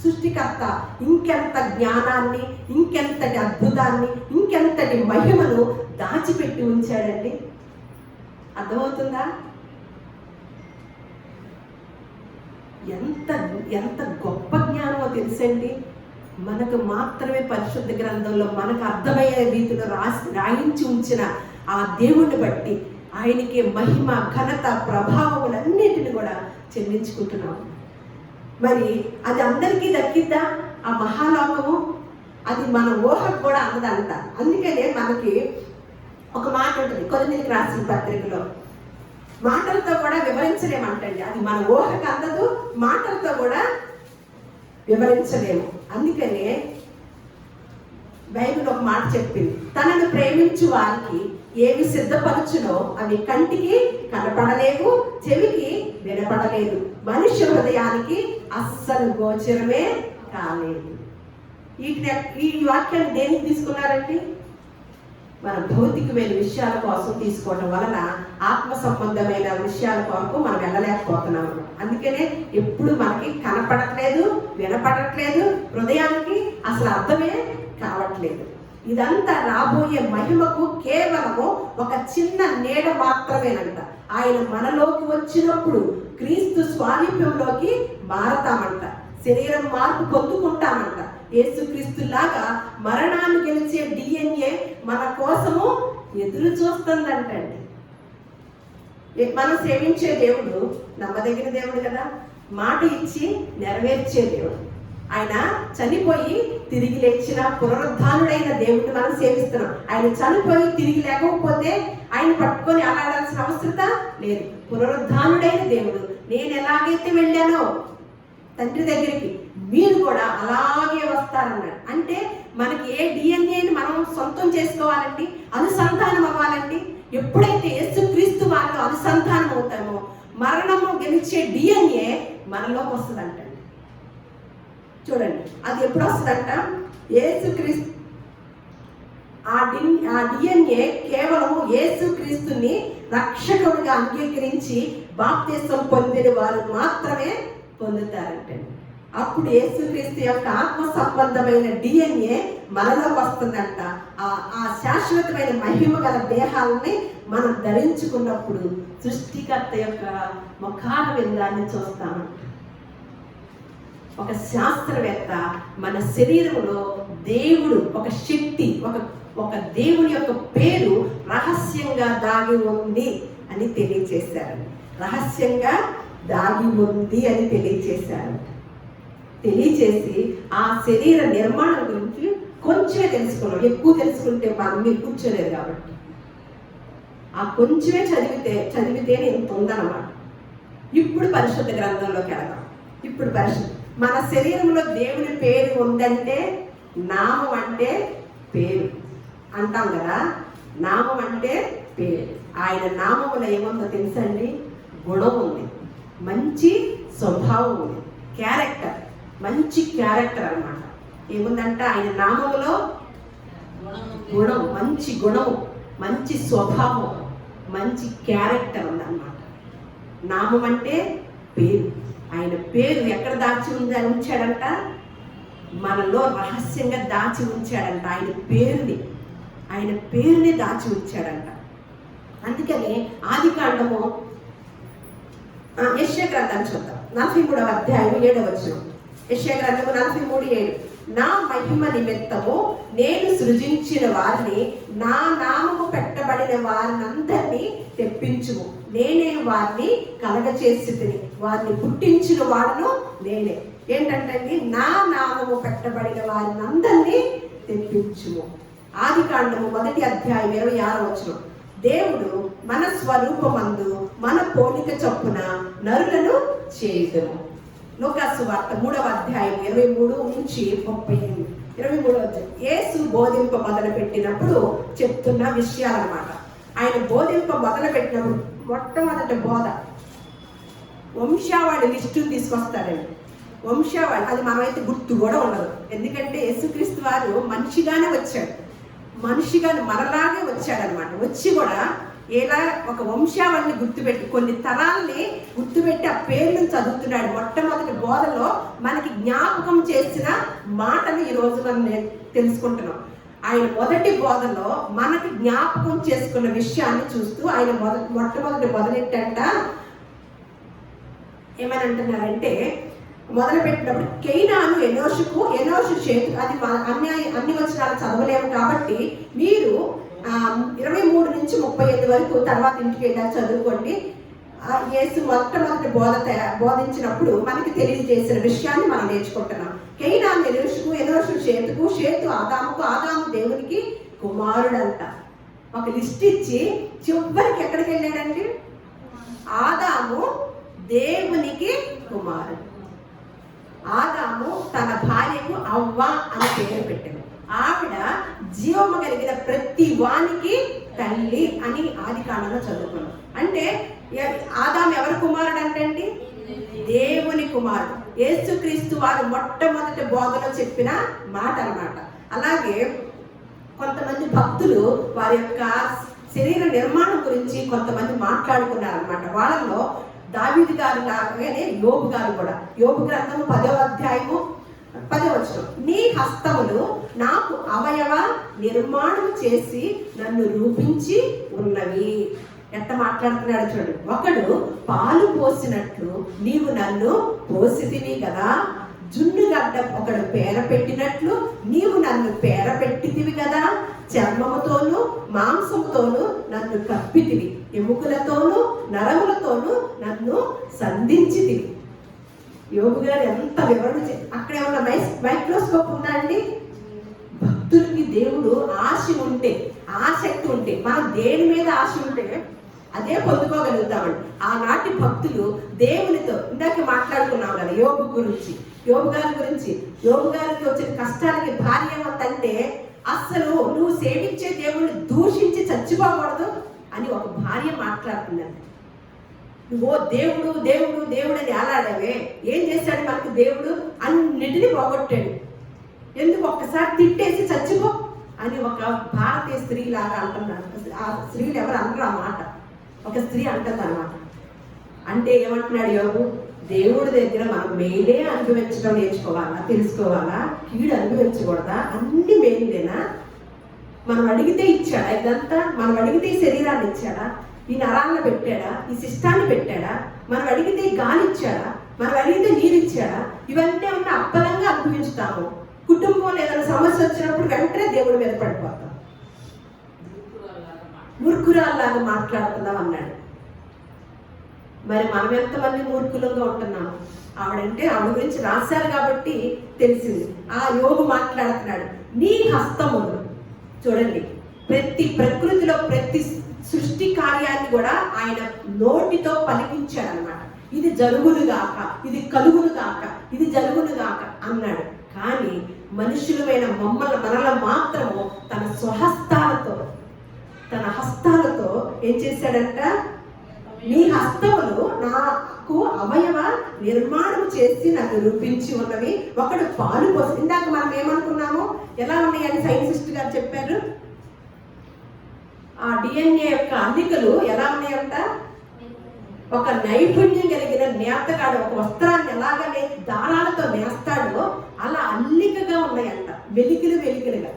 సృష్టికర్త ఇంకెంత జ్ఞానాన్ని, ఇంకెంతటి అద్భుతాన్ని, ఇంకెంతటి మహిమను దాచిపెట్టి ఉంచాడండి. అర్థమవుతుందా? ఎంత గొప్ప జ్ఞానమో తెలుసండి. మనకు మాత్రమే పరిశుద్ధ గ్రంథంలో మనకు అర్థమయ్యే రీతిలో రాయించి ఉంచిన ఆ దేవుణ్ణి బట్టి ఆయనకి మహిమ, ఘనత, ప్రభావములన్నిటిని కూడా చెల్లించుకుంటున్నాము. మరి అది అందరికీ దక్కిద్దా? ఆ మహాలోకము అది మన ఊహకు కూడా అందదంట. అందుకనే మనకి ఒక మాట ఉంటుంది కొరింథీయులకు రాసిన పత్రికలో, మాటలతో కూడా వివరించలేమంటండి. అది మన ఊహకు అందదు, మాటలతో కూడా వివరించలేము. అందుకనే బైబిల్ ఒక మాట చెప్పింది, తనను ప్రేమించు వారికి ఏవి సిద్ధపరచునో అవి కంటికి కనపడలేవు, చెవికి వినపడలేదు, మనుష్య హృదయానికి అస్సలు గోచరమే కాలేదు. ఈ వాక్యాన్ని దేనికి తీసుకున్నారండి? మన భౌతికమైన విషయాల కోసం తీసుకోవడం వలన ఆత్మ సంబంధమైన విషయాల కొరకు మనం వెళ్ళలేకపోతున్నాము. అందుకనే ఎప్పుడు మనకి కనపడట్లేదు, వినపడట్లేదు, హృదయానికి అసలు అర్థమే కావట్లేదు. ఇదంతా రాబోయే మహిమకు కేవలము ఒక చిన్న నీడ మాత్రమేనంట. ఆయన మనలోకి వచ్చినప్పుడు క్రీస్తు స్వారూప్యంలోకి మారతామంట, శరీరం మార్పు పొందుకుంటామంట. యేసుక్రీస్తు లాగా మరణాన్ని గెలిచే డిఎన్ఏ మన కోసము ఎదురు చూస్తుందంటండి. మనం సేవించే దేవుడు నమ్మదగిన దేవుడు కదా, మాట ఇచ్చి నెరవేర్చే దేవుడు. ఆయన చనిపోయి తిరిగి లేచిన పునరుద్ధానుడైన దేవుడిని మనం సేవిస్తున్నాం. ఆయన చనిపోయి తిరిగి లేకపోతే ఆయన పట్టుకొని అలాడాల్సిన అవసరత లేదు. పునరుద్ధానుడైన దేవుడు, నేను ఎలాగైతే వెళ్ళానో తండ్రి దగ్గరికి, మీరు కూడా అలాగే వస్తారన్నాడు. అంటే మనకి ఏ డిఎన్ఏని మనం సొంతం చేసుకోవాలండి, అనుసంధానం అవ్వాలండి. ఎప్పుడైతే యేసుక్రీస్తు వారిలో అనుసంధానం అవుతామో మరణము గెలిచే డిఎన్ఏ మనలోకి వస్తుందంటండి. చూడండి, అది ఎప్పుడు వస్తుందంట? యేసుక్రీస్తు ఆ డిఎన్ఏ కేవలం యేసుక్రీస్తుని రక్షకుడిగా అంగీకరించి బాప్తిసం పొందిన వారు మాత్రమే పొందుతారంటండి. అప్పుడు యేసుక్రీస్తు యొక్క ఆత్మ సంబంధమైన DNA మనలోకి వస్తుందంట. ఆ శాశ్వతమైన మహిమ గల దేహాలని మనం ధరించుకున్నప్పుడు సృష్టికర్త యొక్క ముఖాన విందాన్ని చూస్తామంట. ఒక శాస్త్రవేత్త మన శరీరంలో దేవుడు ఒక శక్తి, ఒక దేవుని యొక్క పేరు రహస్యంగా దాగి ఉంది అని తెలియచేశారు. రహస్యంగా దాగి ఉంది అని తెలియచేశారు. తెలియచేసి ఆ శరీర నిర్మాణం గురించి కొంచెమే తెలుసుకున్నాం. ఎక్కువ తెలుసుకుంటే మీరు కూర్చోలేదు కాబట్టి ఆ కొంచెమే చదివితేనే ఇంత ఉందన్నమాట. ఇప్పుడు పరిశుద్ధ గ్రంథంలోకి వెళదాం. ఇప్పుడు మన శరీరంలో దేవుని పేరు ఉందంటే, నామం అంటే పేరు అంటాం కదా. నామం అంటే పేరు. ఆయన నామములో ఏముందో తెలుసండి? గుణం ఉంది, మంచి స్వభావం ఉంది, క్యారెక్టర్, మంచి క్యారెక్టర్ అన్నమాట. ఏముందంట? ఆయన నామములో గుణం, మంచి గుణం, మంచి స్వభావం, మంచి క్యారెక్టర్ ఉందన్నమాట. నామం అంటే పేరు. ఆయన పేరు ఎక్కడ దాచి ఉంచాడంట? మనలో రహస్యంగా దాచి ఉంచాడంట. ఆయన పేరుని దాచి ఉంచాడంట. అందుకని ఆదికాండము యెషయా గ్రంథాన్ని చూద్దాం. 43వ అధ్యాయం 7వ వచనం. యెషయా గ్రంథము 43:7. నా మహిమ నిమిత్తము నేను సృజించిన వారిని, నా నామము పెట్టబడిన వారినందరినీ తెప్పించుము. నేనే వారిని కలగచేసితిని, వారిని పుట్టించిన వాడును నేనే. ఏంటంటే నా నామము పెట్టబడిన వారినందరినీ తెప్పించుము. ఆదికాండము 1వ అధ్యాయం 26వ వచనం. దేవుడు మన స్వరూపమందు మన పోలిక చొప్పున నరులను చేయుదుము. లూకాసు వార్త 3వ అధ్యాయం 23 నుంచి 38. 23వ అధ్యాయం. యేసు బోధింప మొదలు పెట్టినప్పుడు చెప్తున్న విషయాలన్నమాట. ఆయన బోధింప మొదలు పెట్టినప్పుడు మొట్టమొదటి బోధ వంశావళి లిస్టును తీసుకొస్తాడండి. వంశావళి అది మనమైతే గుర్తు కూడా ఉండదు. ఎందుకంటే యేసుక్రీస్తు వారు మనిషిగానే వచ్చాడు, మనిషిగానే మనలాగే వచ్చాడనమాట. వచ్చి కూడా ఎలా ఒక వంశావళిని గుర్తుపెట్టి, కొన్ని తరాలని గుర్తుపెట్టి ఆ పేర్లను చదువుతున్నాడు. మొట్టమొదటి బోధలో మనకి జ్ఞాపకం చేసిన మాటలు ఈరోజు మనం తెలుసుకుంటున్నాం. ఆయన మొదటి బోధలో మనకి జ్ఞాపకం చేసుకున్న విషయాన్ని చూస్తూ ఆయన మొట్టమొదటి మొదలెట్టంట ఏమని అంటున్నారంటే, మొదలుపెట్టినప్పుడు కెయినాను ఎనోషు చేతు. అది అన్ని వచనాలు చదవలేము కాబట్టి మీరు 23 నుంచి 38 వరకు తర్వాత ఇంటికి వెళ్ళాలి, చదువుకోండి. యేసు మొట్టమొదటి బోధించినప్పుడు మనకి తెలియజేసిన విషయాన్ని మనం నేర్చుకుంటున్నాం. కెయినాను ఎనోషు చేతుకు, చేతు ఆదాముకు, ఆదాము దేవునికి కుమారుడంట. ఒక లిస్ట్ ఇచ్చి చివరికి ఎక్కడికి వెళ్ళాడండి? ఆదాము దేవునికి కుమారుడు. ఆదాము తన భార్యకు అవ్వ అని పేరు పెట్టాడు. ఆవిడ జీవము కలిగిన ప్రతి వానికి తల్లి అని ఆదికాండంలో చదువుకున్నాం. అంటే ఆదాము ఎవరి కుమారుడు అంటే? దేవుని కుమారుడు. యేసుక్రీస్తు వారు మొట్టమొదటి బోధలో చెప్పిన మాట అన్నమాట. అలాగే కొంతమంది భక్తులు వారి యొక్క శరీర నిర్మాణం గురించి కొంతమంది మాట్లాడుకున్నారన్నమాట. వాళ్ళలో దావీదు గారు లాగానే యోబు గారు కూడా. యోబు గ్రంథము 10వ అధ్యాయము 10వ వచనం. నీ హస్తములు నాకు అవయవ నిర్మాణం చేసి నన్ను రూపించి ఉన్నవి. ఎంత మాట్లాడుతున్నాడు చూడండి. ఒకడు పాలు పోసినట్లు నీవు నన్ను పోసితివి కదా, జున్నుగడ్డ ఒకడు పేర పెట్టినట్లు నీవు నన్ను పేర పెట్టితివి కదా, చర్మముతోను మాంసముతోను నన్ను కప్పితివి, ఎముకలతోను నరములతోను నన్ను సంధించితివి. యోబు గారు ఎంత వివరణ అక్కడ ఏమన్నా మైక్రోస్కోప్ ఉందా అండి? భక్తులకి దేవుడు ఆశ ఉంటే, ఆసక్తి ఉంటే, మనం దేని మీద ఆశ ఉంటే అదే పొందుకోగలుగుతామండి. ఆనాటి భక్తులు దేవునితో, ఇందాక మాట్లాడుకున్నాం కదా యోబు గురించి, యోబు గారి గురించి. యోబు గారికి వచ్చిన కష్టాలకి భార్య ఏమంటే, అస్సలు నువ్వు సేవించే దేవుడిని దూషించి చచ్చిపోకూడదు అని ఒక భార్య మాట్లాడుతుందండి. నువ్వు దేవుడు దేవుడు దేవుడు అని ఆలాడావే, ఏం చేశాడు మనకు దేవుడు? అన్నిటినీ పోగొట్టాడు, ఎందుకు ఒక్కసారి తిట్టేసి చచ్చిపో అని ఒక భారతీయ స్త్రీ లాగా అంటున్నాడు. ఆ స్త్రీలు ఎవరు అనరు ఆ మాట, ఒక స్త్రీ అంటుంది అన్నమాట. అంటే ఏమంటున్నాడు యోబు? దేవుడి దగ్గర మనం మేలే అనుభవించడం నేర్చుకోవాలా, తెలుసుకోవాలా? కీడు అనుభవించకూడదా? అన్ని మేలులేనా? మనం అడిగితే ఇచ్చాడా ఇదంతా? మనం అడిగితే ఈ శరీరాన్ని ఇచ్చాడా? ఈ నరాలను పెట్టాడా? ఈ శిష్టాన్ని పెట్టాడా? మనం అడిగితే గాలి ఇచ్చాడా? మనం అడిగితే నీరు ఇచ్చాడా? ఇవన్నీ ఉన్న అప్పలంగా అనుభవించుతాము. కుటుంబంలో ఏదైనా సమస్య వచ్చినప్పుడు వెంటనే దేవుడి మీద పడిపోతాం. మూర్ఖురాల్లాగా మాట్లాడుతున్నాం అన్నాడు. మరి మనం ఎంతమంది మూర్ఖులంగా ఉంటున్నాము? ఆవిడ గురించి రాశారు కాబట్టి తెలిసింది. ఆ యోగు మాట్లాడుతున్నాడు, నీ హస్తములు. చూడండి, ప్రతి ప్రకృతిలో ప్రతి సృష్టి కార్యాన్ని కూడా ఆయన నోటితో పలికించాడు అనమాట. ఇది జరుగునుగాక, ఇది కలుగునుగాక, ఇది జరుగునుగాక అన్నాడు. కానీ మనుషులమైన మనలో మాత్రము తన స్వహస్తాలతో, తన హస్తాలతో ఏం చేశాడంట? నీ హస్తములు నాకు అవయవ నిర్మాణం చేసి నన్ను రూపించి ఉన్నవి. ఒకడు పాలు పోసి, ఇందాక మనం ఏమనుకున్నాము, ఎలా ఉన్నాయని సైంటిస్ట్ గారు చెప్పారు. ఆ డిఎన్ఏ యొక్క అల్లికలు ఎలా ఉన్నాయంట? ఒక నైపుణ్యం కలిగిన నేతగాడు ఒక వస్త్రాన్ని ఎలాగనే దారాలతో నేస్తాడో అలా అల్లికగా ఉన్నాయంట, వెలికిలుగా.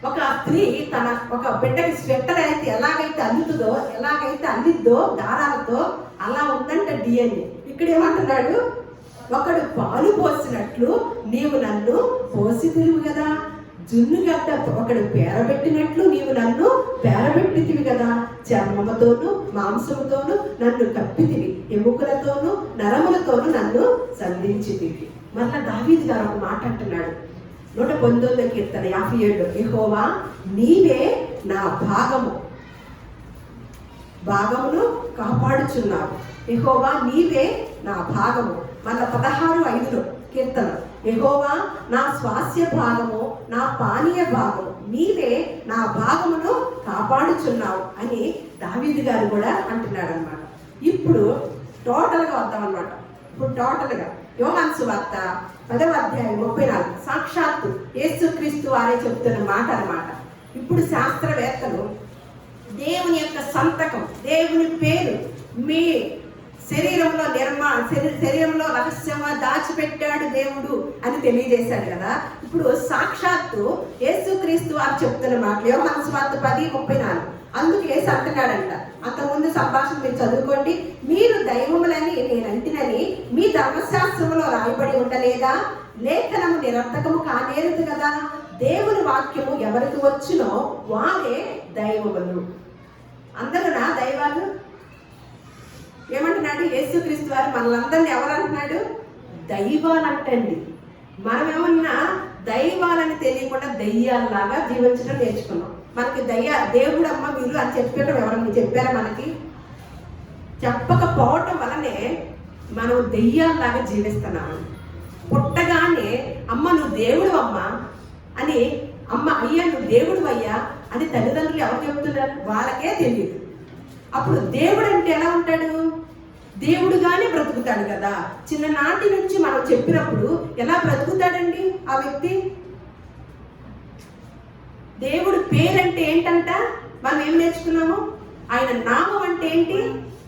ఒక స్త్రీ తన ఒక బిడ్డకి స్వెట్టర్ అయితే ఎలాగైతే అల్లిద్దో దారాలతో, అలా ఉందంట డిఎన్ఏ. ఇక్కడ ఏమంటున్నాడు? ఒకడు పాలు పోసినట్లు నీవు నన్ను పోసి తిరుగు కదా, జున్నుగడ్డ ఒకడు పేరబెట్టినట్లు నీవు నన్ను పేరబెట్టితివి కదా, చర్మముతోను మాంసముతోను నన్ను కప్పితివి, ఎముకలతోను నరములతోను నన్ను సంధించితివి. మళ్ళా దావీదు గారు ఒక మాట అంటున్నాడు, 119 కీర్తన 57, యెహోవా నీవే నా భాగమును కాపాడుచున్నావు. యెహోవా నీవే నా భాగము. మళ్ళా 16:5 కీర్తన, యెహోవా నా స్వాస్య భాగము, నా పానీయ భాగము, నీవే నా భాగమును కాపాడుచున్నావు అని దావీదు గారు కూడా అంటున్నాడు అనమాట. ఇప్పుడు టోటల్గా వద్దామన్నమాట. టోటల్గా యోహాను సువార్త 10:34 సాక్షాత్తు యేసుక్రీస్తు వారే చెప్తున్న మాట అన్నమాట. ఇప్పుడు శాస్త్రవేత్తలు దేవుని యొక్క సంతకం, దేవుని పేరు మీ శరీరంలో రహస్యంగా దాచిపెట్టాడు దేవుడు అని తెలియజేశాడు కదా. ఇప్పుడు సాక్షాత్తు యేసుక్రీస్తు వారు చెప్తున్న మాటలు యోహాను సువార్త 10:34. అందుకే యేసు అంటున్నాడంట, అంతకుముందు సంభాషణ మీరు చదువుకోండి, మీరు దైవములని నేను అంటినని మీ ధర్మశాస్త్రంలో రాయబడి ఉండలేదా? లేఖనము నిరర్థకము కానేరదు కదా. దేవుని వాక్యము ఎవరికి వచ్చునో వారే దైవములు. అందరూ నా దైవాలు. ఏమంటున్నాడు యేసుక్రీస్తు వారు? మనలందరినీ ఎవరు అంటున్నాడు? దైవాలంటండి. మనం ఏమన్నా దైవాలని తెలియకుండా దయ్యాల్లాగా జీవించడం నేర్చుకున్నాం. మనకి దేవుడు అమ్మ మీరు అని చెప్పడం ఎవరన్నా చెప్పారా? మనకి చెప్పకపోవటం వల్లనే మనం దెయ్యాల్లాగా జీవిస్తున్నాము. పుట్టగానే అమ్మ నువ్వు దేవుడు అమ్మ అని, అమ్మ అయ్యా నువ్వు దేవుడు అయ్యా అని తల్లిదండ్రులు ఎవరు చెప్తున్నారు? వాళ్ళకే తెలియదు. అప్పుడు దేవుడు అంటే ఎలా ఉంటాడు? దేవుడుగానే బ్రతుకుతాడు కదా. చిన్ననాటి నుంచి మనం చెప్పినప్పుడు ఎలా బ్రతుకుతాడండి ఆ వ్యక్తి? దేవుడు పేరంటే ఏంటంట? మనం ఏం నేర్చుకున్నాము? ఆయన నామం అంటే ఏంటి?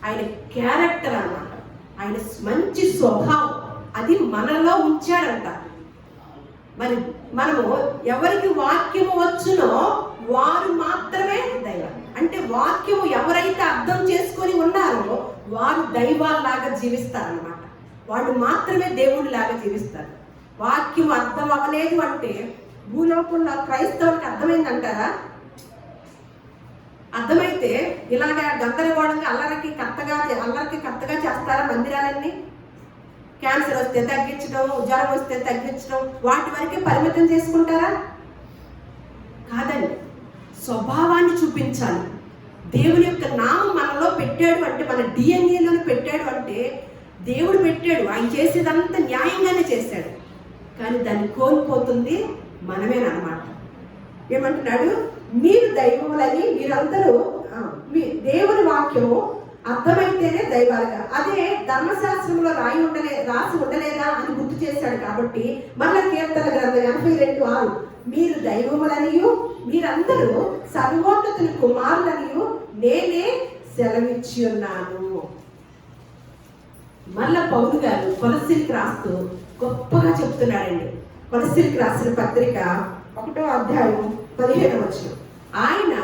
ఆయన క్యారెక్టర్ అన్నమాట. ఆయన మంచి స్వభావం అది మనలో ఉంచాడంట. మరి మనము ఎవరికి వాక్యము వచ్చునో వారు మాత్రమే దైవం. అంటే వాక్యము ఎవరైతే అర్థం చేసుకొని ఉన్నారో వారు దైవాల్లాగా జీవిస్తారన్నమాట. వాళ్ళు మాత్రమే దేవుడిలాగా జీవిస్తారు. వాక్యం అర్థం అవ్వలేదు అంటే భూలోకంలో క్రైస్తవులకు అర్థమైందంటారా? అర్థమైతే ఇలాగ గందరగోళంగా అల్లరికి కర్తగా చేస్తారా మందిరాలన్నీ? క్యాన్సర్ వస్తే తగ్గించడం, జ్వరం వస్తే తగ్గించడం, వాటి వరకే పరిమితం చేసుకుంటారా? కాదండి, స్వభావాన్ని చూపించాలి. దేవుని యొక్క నామం మనలో పెట్టాడు అంటే, మన డిఎన్ఏలో పెట్టాడు అంటే దేవుడు పెట్టాడు. ఆయన చేసేదంతా న్యాయంగానే చేశాడు. కానీ దాన్ని కోల్పోతుంది మనమేనమాట. ఏమంటున్నాడు? మీరు దైవములని మీరందరూ మీ దేవుని వాక్యము అర్థమైతేనే దైవాలుగా. అదే ధర్మశాస్త్రంలో రాసి ఉండలేదా అని గుర్తు చేశాడు. కాబట్టి మళ్ళా కీర్తన గ్రంథం 82:6 మీరు దైవములనియు మీరందరూ సర్వోన్నతుని కుమారులనియు నేనే సెలవిచ్చి ఉన్నాను. మళ్ళా పౌలు గారు కొలస్సీలకు రాస్తూ గొప్పగా చెప్తున్నాడండి. కొలస్సీలకు రాసిన పత్రిక 1వ అధ్యాయం 17వ వచనం. ఆయన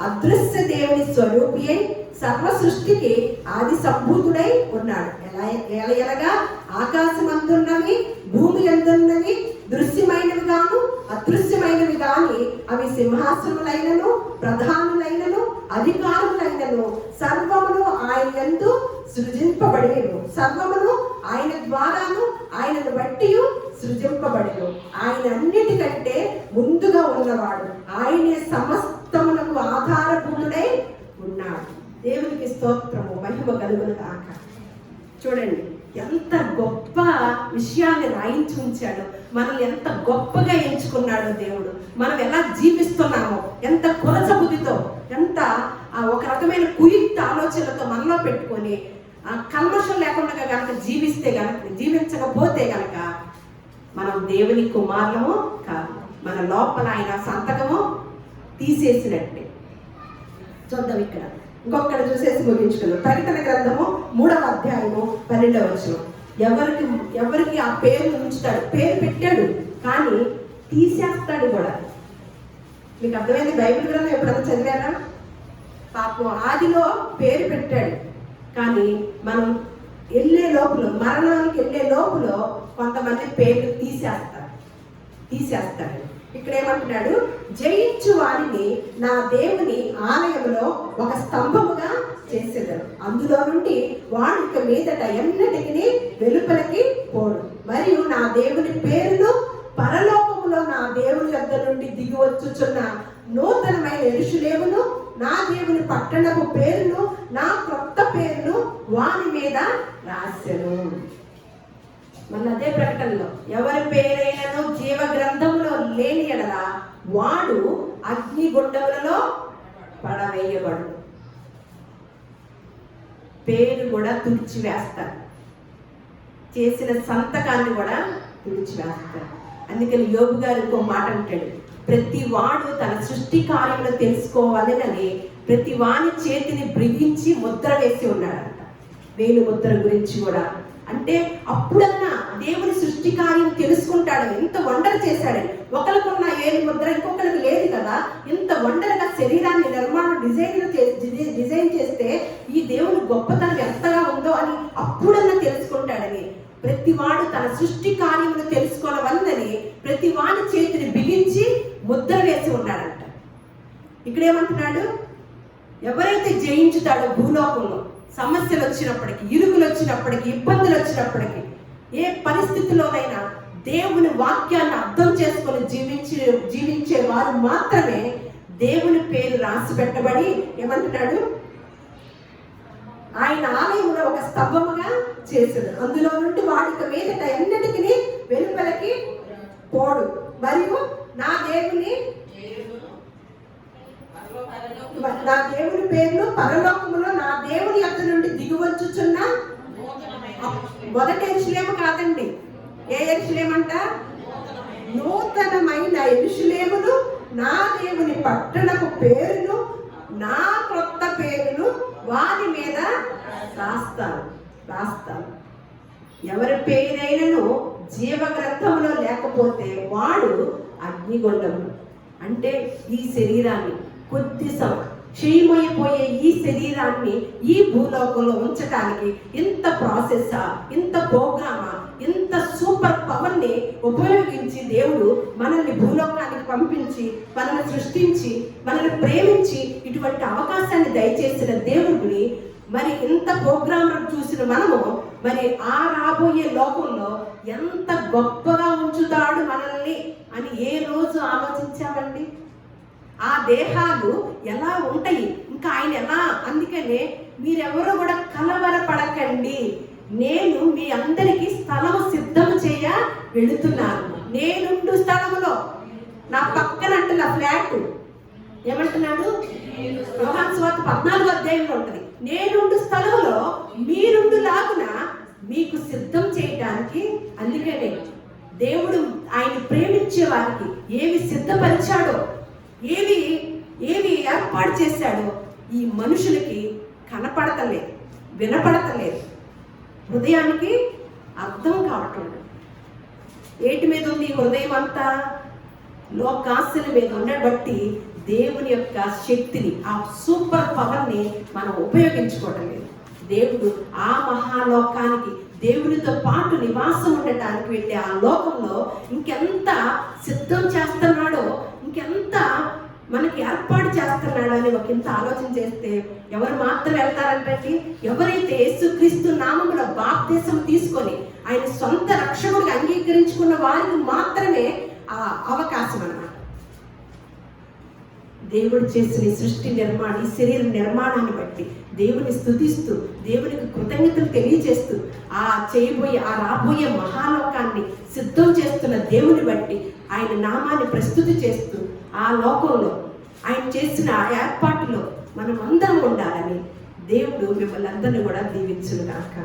అదృశ్య దేవుని స్వరూపి అయి సర్వ సృష్టికి ఆది సంభూతుడై ఉన్నాడు. ఎలగా ఆకాశమందున్నవి భూమి యందున్నవి దృశ్యమైనవి గాను అదృశ్యమైనవి గాని అవి సింహాసనములైనను ప్రధానులైనను అధికారులైనను సర్వమును ఆయన యందు సృజింపబడేను. సర్వమును ఆయన ద్వారాను ఆయనను బట్టి సృజింపబడేను. ఆయన అన్నిటికంటే ముందుగా ఉన్నవాడు. ఆయనే సమస్తమునకు ఆధారభూతుడై ఉన్నాడు. దేవునికి స్తోత్రము, మహిమ కలుగును గాక. చూడండి ఎంత గొప్ప విషయాన్ని రాయించి ఉంచాడు. మనల్ని ఎంత గొప్పగా ఎంచుకున్నాడో దేవుడు. మనం ఎలా జీవిస్తున్నామో, ఎంత కొరచ బుద్ధితో, ఎంత ఒక రకమైన కుయుక్త ఆలోచనలతో మనలో పెట్టుకొని కల్మషం లేకుండా కనుక జీవించకపోతే కనుక మనం దేవుని కుమారులము కాదు. మన లోపల ఆయన సంతకము తీసేసినట్టే. చూద్దాం ఇక్కడ ఇంకొకటి చూసేసి ముగించుకున్నాం. ప్రకటన గ్రంథము 3వ అధ్యాయము 12వ వచనం. ఎవరికి ఆ పేరు ఉంచుతాడు, పేరు పెట్టాడు కానీ తీసేస్తాడు కూడా. మీకు అర్థమైంది? బైబిల్ గ్రంథం ఎప్పుడన్నా చదివారా? పాపం ఆదిలో పేరు పెట్టాడు కానీ మనం వెళ్ళే లోపల, మరణానికి వెళ్ళే లోపల కొంతమంది పేర్లు తీసేస్తాడు. ఇక్కడ ఏమంటున్నాడు? జయించు వారిని నా దేవుని ఆలయంలో ఒక స్తంభముగా చేసేదారు. అందులో నుండి వాడిక మీదట ఎన్నటికి వెలుపలికి పోడు. మరియు నా దేవుని పేరును పరలోకములో నా దేవుని వద్ద నుండి దిగి వచ్చుచున్న నూతనమైన యెరూషలేమును, నా దేవుని పట్టణపు పేరును, నా కొత్త పేరును వాని మీద రాసెను. మన అదే ప్రకటనలో ఎవరి పేరైనను జీవ గ్రంథంలో లేని ఎడల వాడు అగ్నిగుండములలో పడవేయబడు. పేరు కూడా తుడిచివేస్తాడు, చేసిన సంతకాన్ని కూడా తుడిచివేస్తాడు. అందుకని యోబు గారు ఇంకో మాట అంటాడు, ప్రతి వాడు తన సృష్టి కార్యములు తెలుసుకోవాలని ప్రతి వాని చేతిని బ్రిగించి ముద్ర వేసి ఉన్నాడంట. వేలు ముద్ర గురించి కూడా అంటే అప్పుడన్నా దేవుని సృష్టి కార్యం తెలుసుకుంటాడు. ఎంత వండర్ చేశాడని. ఒకరికున్న ఏలి ముద్ర ఇంకొకరికి లేదు కదా. ఇంత వండర్గా శరీరాన్ని డిజైన్ చేస్తే ఈ దేవుని గొప్పతనం ఎంతగా ఉందో అని అప్పుడన్నా తెలుసుకుంటాడని ప్రతి వాడు తన సృష్టి కార్యములు తెలుసుకోవాలని ప్రతి వాడి చేతిని బిగించి ముద్ర వేసి ఉన్నాడంట. ఇక్కడ ఏమంటున్నాడు? ఎవరైతే జయించుతాడో భూలోకంలో సమస్యలు వచ్చినప్పటికీ, ఇరుకులు వచ్చినప్పటికీ, ఇబ్బందులు వచ్చినప్పటికీ, ఏ పరిస్థితిలోనైనా దేవుని వాక్యాన్ని అర్థం చేసుకొని జీవించే వారు మాత్రమే దేవుని పేరు రాసి పెట్టబడి ఏమంటున్నాడు? ఆయన ఆలయంలో ఒక స్తంభముగా చేశాడు. అందులో నుండి వాడిక మీదట ఎన్నటికి వెలుపలికి పోడు. మరియు నా దేవుని పేరును పరలోకములో నా దేవుని యొద్ద నుండి దిగువచ్చుచున్న మొదటి యెరూషలేము కాదండి. ఏ యెరూషలేము అంట? నూతనమైన యెరూషలేమును, నా దేవుని పట్టణపు పేరును, నా కొత్త పేరును వారి మీద రాస్తాను. ఎవరి పేరైనను జీవ గ్రంథంలో లేకపోతే వాడు అగ్నిగుండము. అంటే ఈ శరీరాన్ని క్షయమైపోయే ఈ శరీరాన్ని ఈ భూలోకంలో ఉంచడానికి ఇంత ప్రాసెస్సా, ఇంత ప్రోగ్రామా, ఇంత సూపర్ పవర్ని ఉపయోగించి దేవుడు మనల్ని భూలోకానికి పంపించి, మనల్ని సృష్టించి, మనల్ని ప్రేమించి ఇటువంటి అవకాశాన్ని దయచేసిన దేవుడిని మరి ఇంత ప్రోగ్రామ్ చూసిన మనము మరి ఆ రాబోయే లోకంలో ఎంత గొప్పగా ఉంచుతాడు మనల్ని అని ఏ రోజు ఆలోచించామండి? ఆ దేహాలు ఎలా ఉంటాయి, ఇంకా ఆయన ఎలా. అందుకనే మీరెవరూ కూడా కలవరపడకండి, నేను మీ అందరికీ స్థలము సిద్ధం చేయ వెళుతున్నాను. నేనుండు స్థలములో, నా పక్కన అంటే నా ఫ్లాట్ ఏమంటున్నాడు? యోహాను సువార్త 14వ అధ్యాయంలో ఉంటుంది. నేనుండు స్థలములో మీరుండు లాగున మీకు సిద్ధం చేయడానికి. అందుకనే దేవుడు ఆయన ప్రేమించే వారికి ఏవి సిద్ధపరిచాడో, ఏవి ఏర్పాటు చేశాడో ఈ మనుషులకి కనపడతలేదు, వినపడతలేదు. హృదయానికి అర్థం కావట్లేదు. ఏటి మీద ఉంది హృదయం అంతా? లోకాశల మీద ఉండబట్టి దేవుని యొక్క శక్తిని, ఆ సూపర్ పవర్ని మనం ఉపయోగించుకోవటం లేదు. దేవుడు ఆ మహాలోకానికి దేవునితో పాటు నివాసం ఉండటానికి వెళ్ళి ఆ లోకంలో ఇంకెంత సిద్ధం చేస్తున్నాడో, ఇంకెంత మనకి ఏర్పాటు చేస్తున్నాడు అని ఒక ఇంత ఆలోచన చేస్తే ఎవరు మాత్రం వెళ్తారంటే, ఎవరైతే యేసుక్రీస్తు నామములో బాప్తిసం తీసుకొని ఆయన సొంత రక్షకుడిగా అంగీకరించుకున్న వారికి మాత్రమే ఆ అవకాశం అన్నమాట. దేవుడు చేసిన ఈ సృష్టి నిర్మాణం, ఈ శరీర నిర్మాణాన్ని బట్టి దేవుని స్తుతిస్తూ, దేవునికి కృతజ్ఞతలు తెలియజేస్తూ, ఆ చేయబోయే, ఆ రాబోయే మహాలోకాన్ని సిద్ధం చేస్తున్న దేవుని బట్టి ఆయన నామాన్ని ప్రస్తుతి చేస్తూ, ఆ లోకంలో ఆయన చేసిన ఆ ఏర్పాటులో మనం అందరం ఉండాలని దేవుడు మిమ్మల్ని అందరినీ కూడా దీవించును గాక.